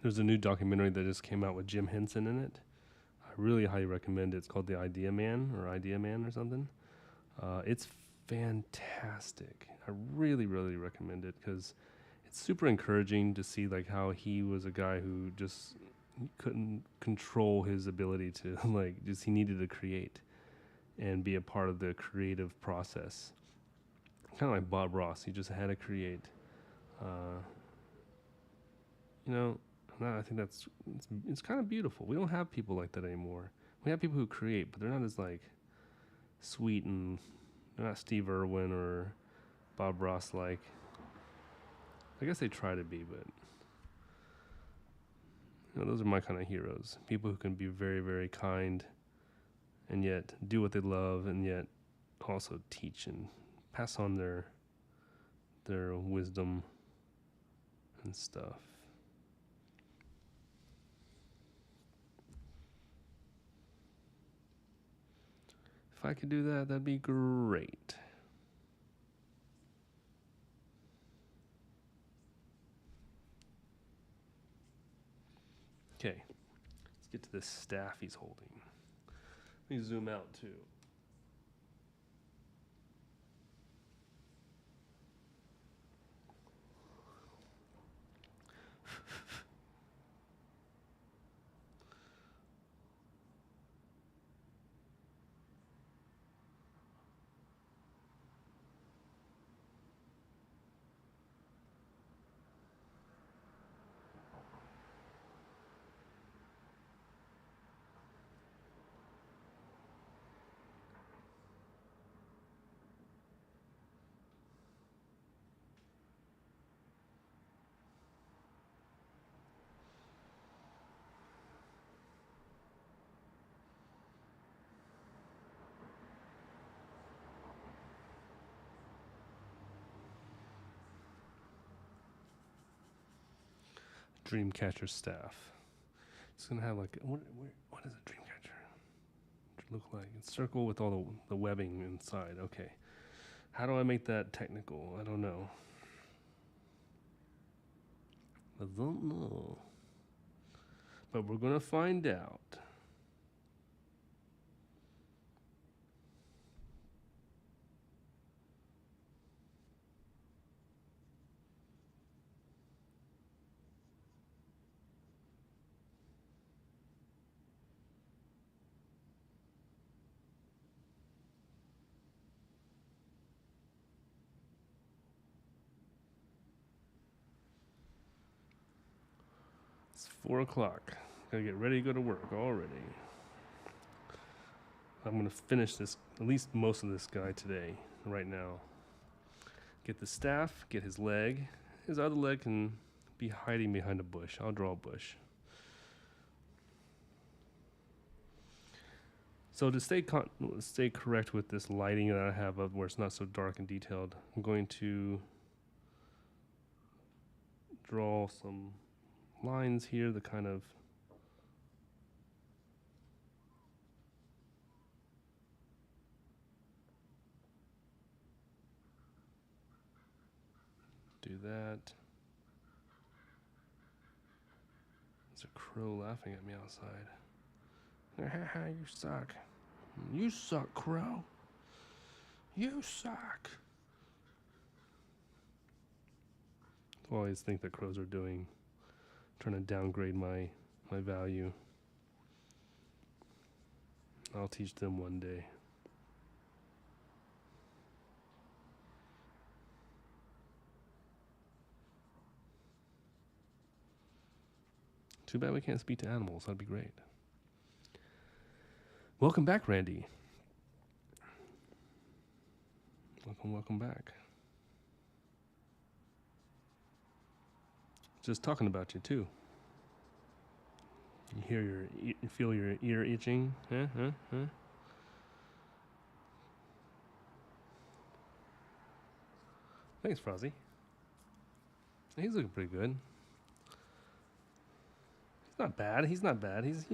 There's a new documentary that just came out with Jim Henson in it. I really highly recommend it. It's called The Idea Man or something. It's fantastic. I really, really recommend it because it's super encouraging to see like how he was a guy who just couldn't control his ability to he needed to create and be a part of the creative process. Kind of like Bob Ross. He just had to create. I think it's kind of beautiful. We don't have people like that anymore. We have people who create, but they're not as sweet, and they're not Steve Irwin or Bob Ross like. I guess they try to be, but those are my kind of heroes. People who can be very, very kind, and yet do what they love, and yet also teach and pass on their wisdom and stuff. If I could do that, that'd be great. Okay, let's get to this staff he's holding. Let me zoom out too. Dreamcatcher staff. It's gonna have like what does a Dreamcatcher look like? It's circle with all the webbing inside. Okay, how do I make that technical? I don't know. But we're gonna find out. It's 4 o'clock. Gotta get ready to go to work already. I'm gonna finish this, at least most of this guy today, right now. Get the staff, get his leg. His other leg can be hiding behind a bush. I'll draw a bush. So to stay correct with this lighting that I have of where it's not so dark and detailed, I'm going to draw some lines here that kind of do that. There's a crow laughing at me outside. You suck. You suck, crow. You suck. I always think that crows are doing, trying to downgrade my value. I'll teach them one day. Too bad we can't speak to animals. That'd be great. Welcome back, Randy. Welcome back. Just talking about you too. You feel your ear itching? Huh? Thanks, Frozzy. He's looking pretty good. He's not bad. He's,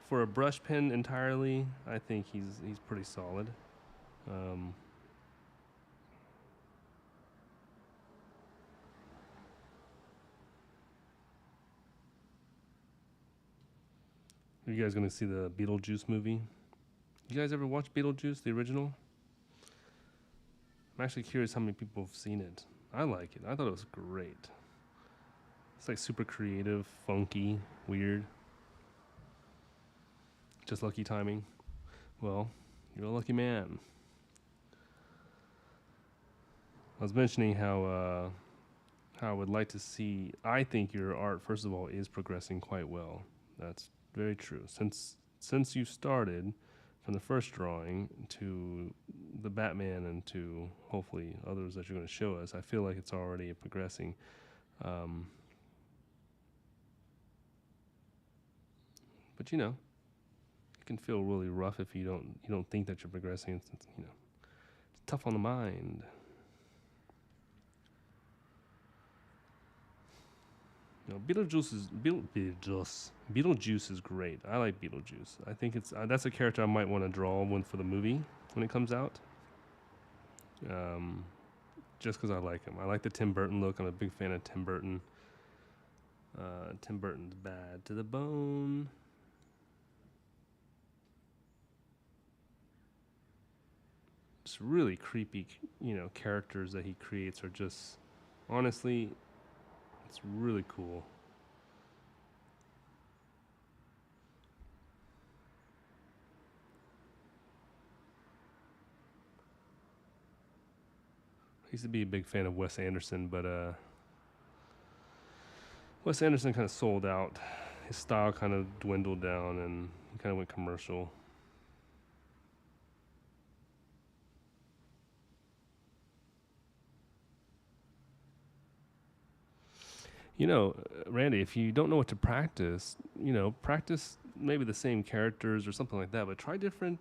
for a brush pen entirely, I think he's pretty solid. Are you guys going to see the Beetlejuice movie? You guys ever watch Beetlejuice, the original? I'm actually curious how many people have seen it. I like it. I thought it was great. It's like super creative, funky, weird. Just lucky timing. Well, you're a lucky man. I was mentioning how I would like to see. I think your art, first of all, is progressing quite well. That's very true. Since you started from the first drawing to the Batman and to hopefully others that you're going to show us, I feel like it's already progressing. But it can feel really rough if you don't think that you're progressing. It's tough on the mind. Beetlejuice is great. I like Beetlejuice. I think that's a character I might want to draw one for the movie when it comes out. Just because I like him. I like the Tim Burton look. I'm a big fan of Tim Burton. Tim Burton's bad to the bone. Just really creepy, characters that he creates are just, honestly, it's really cool. I used to be a big fan of Wes Anderson, but Wes Anderson kind of sold out. His style kind of dwindled down and he kind of went commercial. Randy, if you don't know what to practice, practice maybe the same characters or something like that, but try different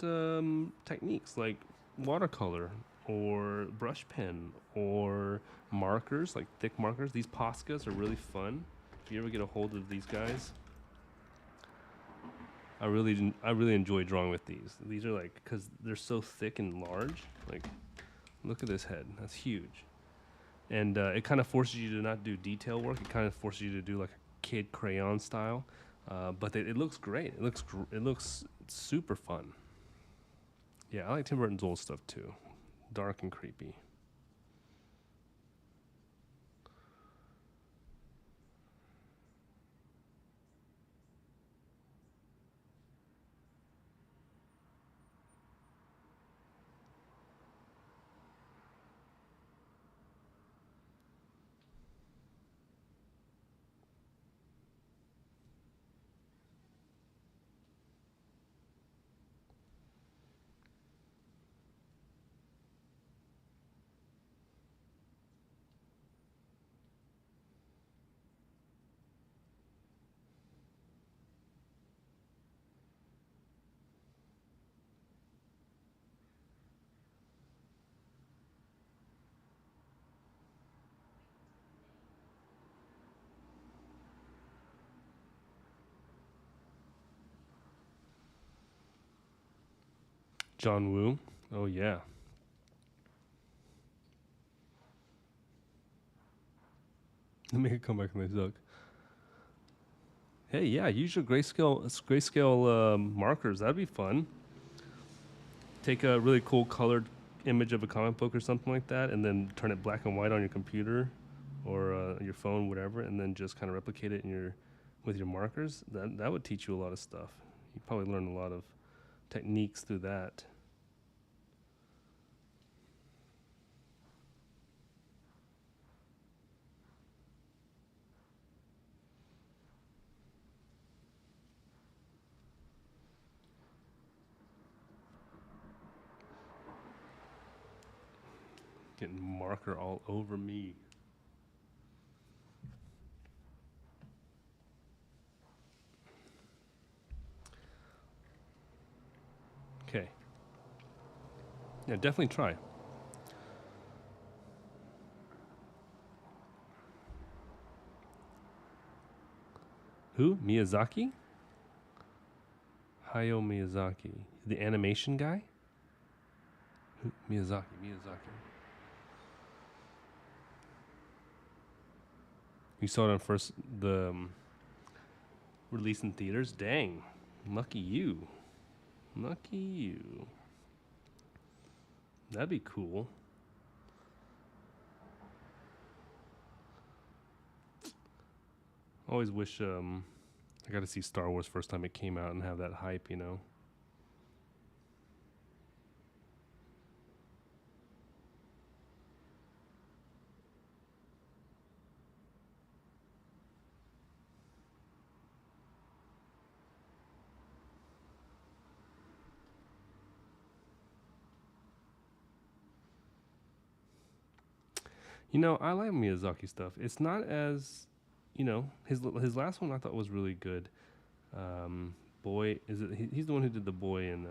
techniques like watercolor or brush pen or markers, like thick markers. These Poscas are really fun. if you ever get a hold of these guys, I really enjoy drawing with these. These are like, because they're so thick and large. Like, look at this head. That's huge. And it kind of forces you to not do detail work. It kind of forces you to do like a kid crayon style. But it looks great. It looks super fun. Yeah, I like Tim Burton's old stuff too. Dark and creepy. John Woo. Oh yeah. Make it come back when they suck. Hey, yeah, use your grayscale markers. That'd be fun. Take a really cool colored image of a comic book or something like that, and then turn it black and white on your computer or your phone, whatever, and then just kind of replicate it with your markers. That would teach you a lot of stuff. You probably learn a lot of techniques through that. Getting marker all over me. Okay. Yeah, definitely try. Who? Miyazaki? Hayao Miyazaki. The animation guy? Who? Miyazaki. You saw it on the release in theaters? Dang. Lucky you. Lucky you. That'd be cool. Always wish I got to see Star Wars first time it came out and have that hype, you know. You know, I like Miyazaki stuff. It's not as, you know, his last one I thought was really good. Boy, he's the one who did the boy and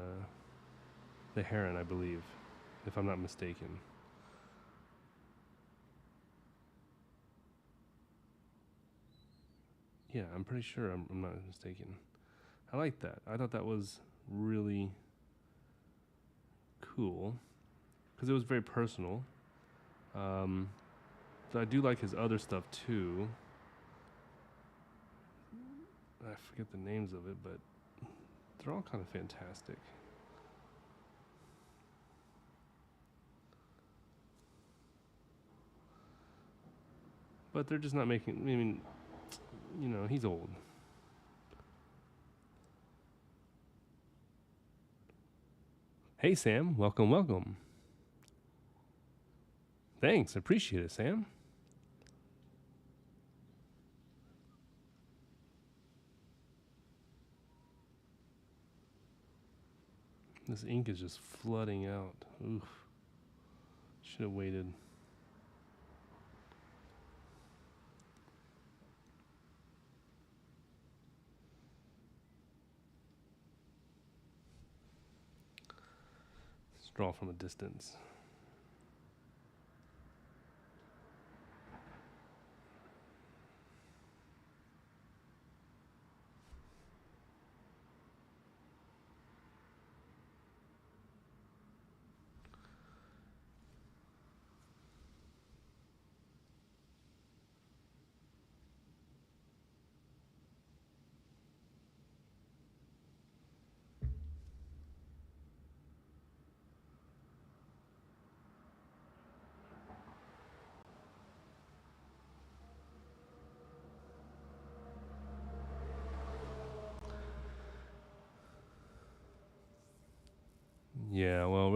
the heron, I believe, if I'm not mistaken. Yeah, I'm pretty sure I'm not mistaken. I like that. I thought that was really cool because it was very personal. But I do like his other stuff too. I forget the names of it, but they're all kind of fantastic. But they're just not making, I mean, you know, he's old. Hey, Sam. Welcome. Thanks. Appreciate it, Sam. This ink is just flooding out. Oof. Should have waited. Let's draw from a distance.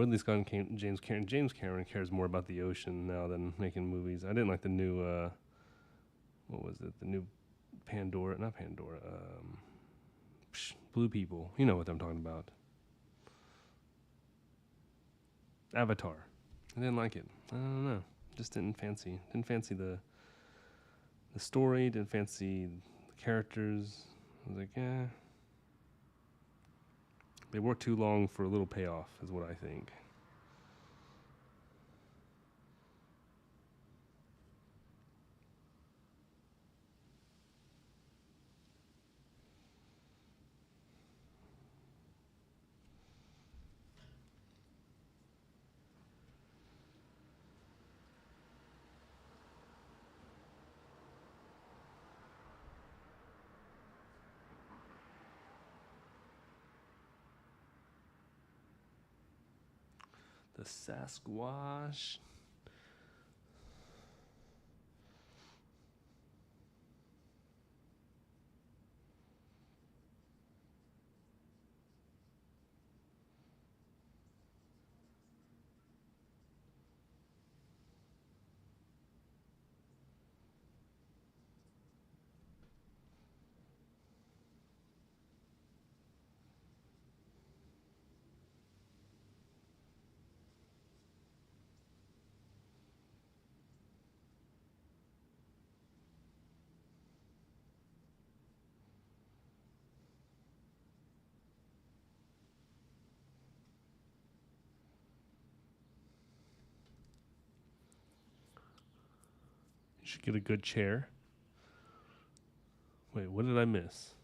Ridley Scott and James Cameron. James Cameron cares more about the ocean now than making movies. I didn't like the new, what was it? The new Pandora, not Pandora, Blue People. You know what I'm talking about. Avatar. I didn't like it. I don't know. Just didn't fancy the story. Didn't fancy the characters. I was like, eh. They worked too long for a little payoff, is what I think. The Sasquatch. You should get a good chair. Wait, what did I miss?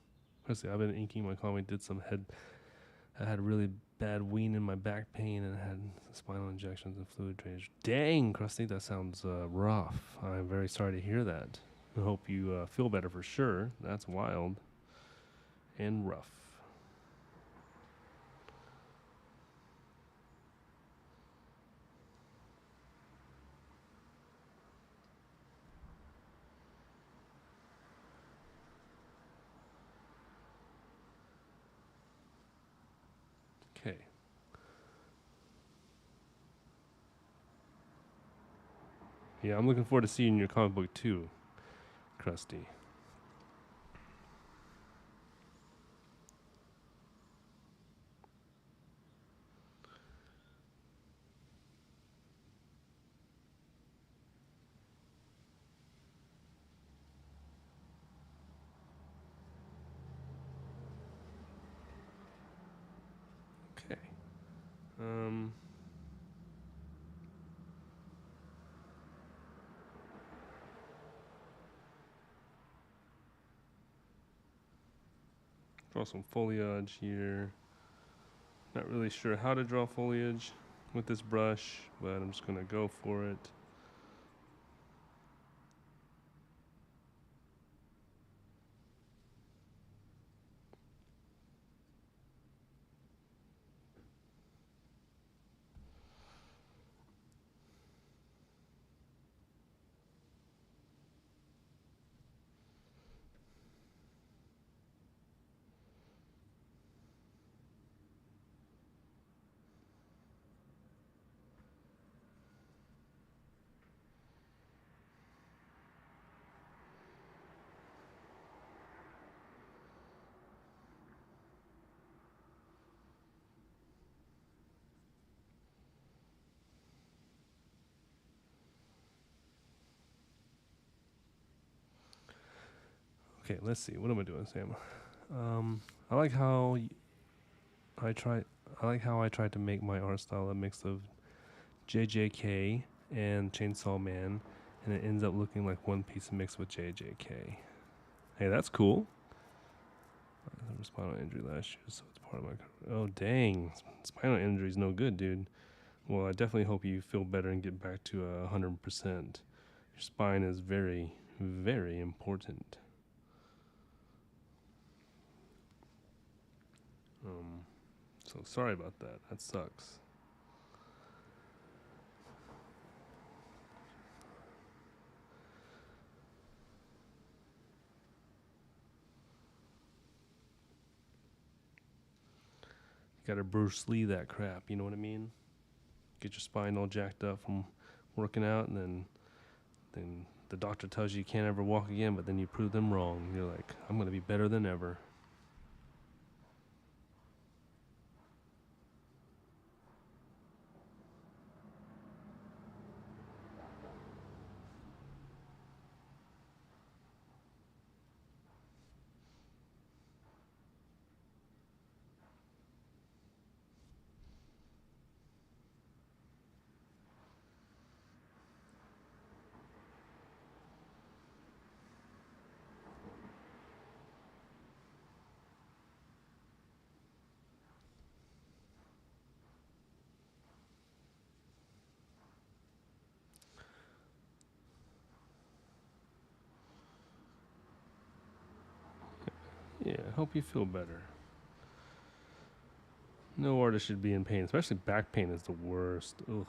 Honestly, I've been inking my comic. Did some head. I had really bad wean in my back pain and had spinal injections and fluid drainage. Dang, Krusty, that sounds rough. I'm very sorry to hear that. I hope you feel better for sure. That's wild and rough. Okay. Yeah, I'm looking forward to seeing your comic book too, Krusty. Okay. Draw some foliage here. Not really sure how to draw foliage with this brush, but I'm just gonna go for it. Okay, let's see. What am I doing, Sam? I like how I try. I like how I tried to make my art style a mix of JJK and Chainsaw Man, and it ends up looking like One Piece mixed with JJK. Hey, that's cool. I have a spinal injury last year, so it's part of my. Oh dang, spinal injury is no good, dude. Well, I definitely hope you feel better and get back to 100%. Your spine is very, very important. So sorry about that. That sucks. Gotta Bruce Lee that crap, you know what I mean? get your spine all jacked up from working out, and then the doctor tells you can't ever walk again, but then you prove them wrong. You're like, I'm going to be better than ever. Yeah, I hope you feel better. No artist should be in pain, especially back pain is the worst. Ugh.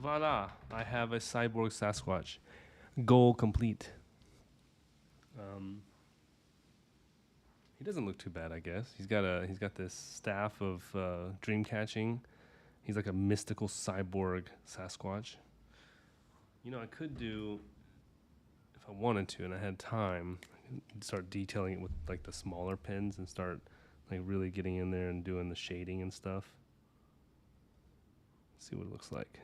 Voila! I have a cyborg Sasquatch. Goal complete. He doesn't look too bad, I guess. He's got this staff of dream catching. He's like a mystical cyborg Sasquatch. You know, I could do, if I wanted to and I had time, I could start detailing it with like the smaller pens and start like really getting in there and doing the shading and stuff. See what it looks like.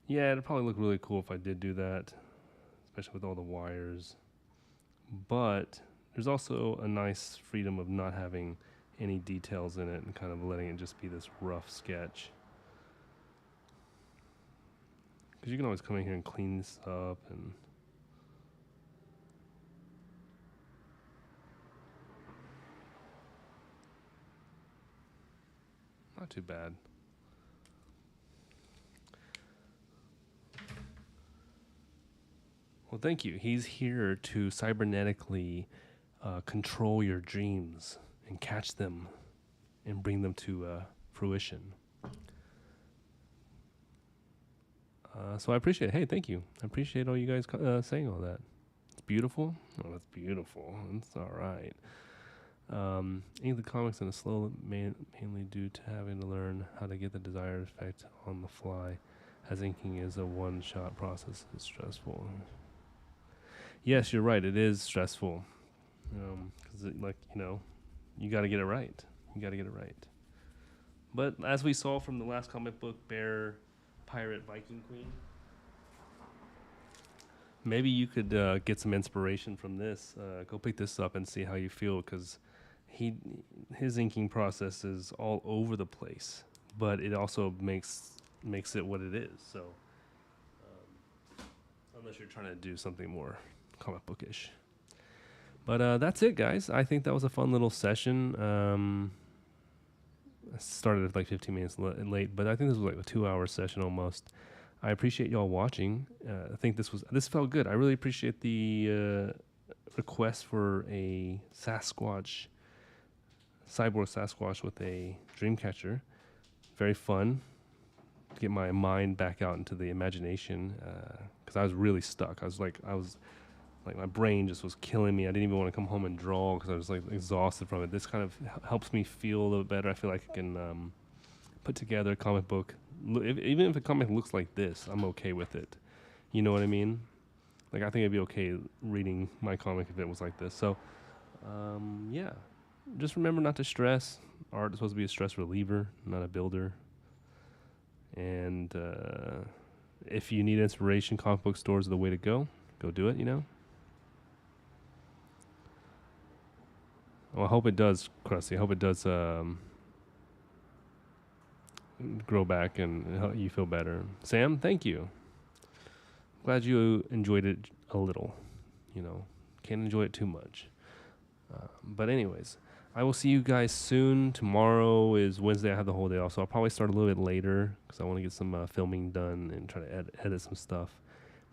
Yeah, it'd probably look really cool if I did do that, especially with all the wires. But there's also a nice freedom of not having any details in it and kind of letting it just be this rough sketch. Because you can always come in here and clean this up and... Not too bad. Well, thank you. He's here to cybernetically control your dreams and catch them and bring them to fruition. So I appreciate it. Hey, thank you. I appreciate all you guys saying all that. It's beautiful. Oh, that's beautiful. It's all right. Ink the comics in a slow, mainly due to having to learn how to get the desired effect on the fly, as inking is a one-shot process. It's stressful. Yes, you're right. It is stressful. Because, you got to get it right. You got to get it right. But as we saw from the last comic book, Bear Pirate Viking Queen, maybe you could get some inspiration from this. Go pick this up and see how you feel, because his inking process is all over the place, but it also makes it what it is. So, unless you're trying to do something more comic bookish. But that's it, guys. I think that was a fun little session. I started at like 15 minutes late, but I think this was like a 2-hour session almost. I appreciate y'all watching. I think this felt good. I really appreciate the request for a cyborg Sasquatch with a dreamcatcher. Very fun. Get my mind back out into the imagination, because I was really stuck. I was like my brain just was killing me. I didn't even want to come home and draw because I was like exhausted from it. This kind of helps me feel a little better. I feel like I can put together a comic book. Even if a comic looks like this, I'm okay with it. You know what I mean? Like, I think I'd be okay reading my comic if it was like this. So, yeah. just remember not to stress. Art is supposed to be a stress reliever, not a builder. And if you need inspiration, comic book stores are the way to go. Go do it, you know? Well, I hope it does, Krusty. I hope it does grow back and help you feel better. Sam, thank you. Glad you enjoyed it a little. You know, can't enjoy it too much. But anyways, I will see you guys soon. Tomorrow is Wednesday. I have the whole day off, so I'll probably start a little bit later because I want to get some filming done and try to edit some stuff.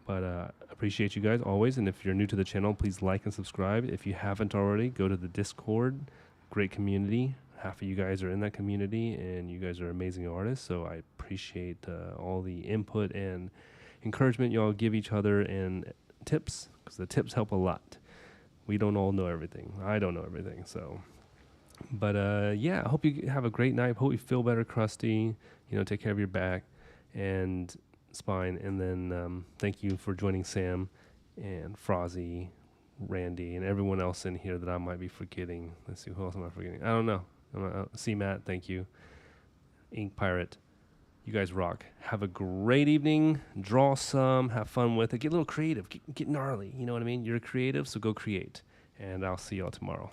But appreciate you guys always. And if you're new to the channel, please like and subscribe. If you haven't already, go to the Discord. Great community. Half of you guys are in that community, and you guys are amazing artists. So I appreciate all the input and encouragement y'all give each other and tips, because the tips help a lot. We don't all know everything. I don't know everything. So, but yeah, I hope you have a great night. Hope you feel better, Krusty. You know, take care of your back and spine. And then thank you for joining Sam and Frozzy, Randy, and everyone else in here that I might be forgetting. Let's see, who else am I forgetting? I don't know. See Matt, thank you. Ink Pirate, you guys rock. Have a great evening. Draw some, have fun with it. Get a little creative. Get gnarly. You know what I mean? You're creative, so go create. And I'll see y'all tomorrow.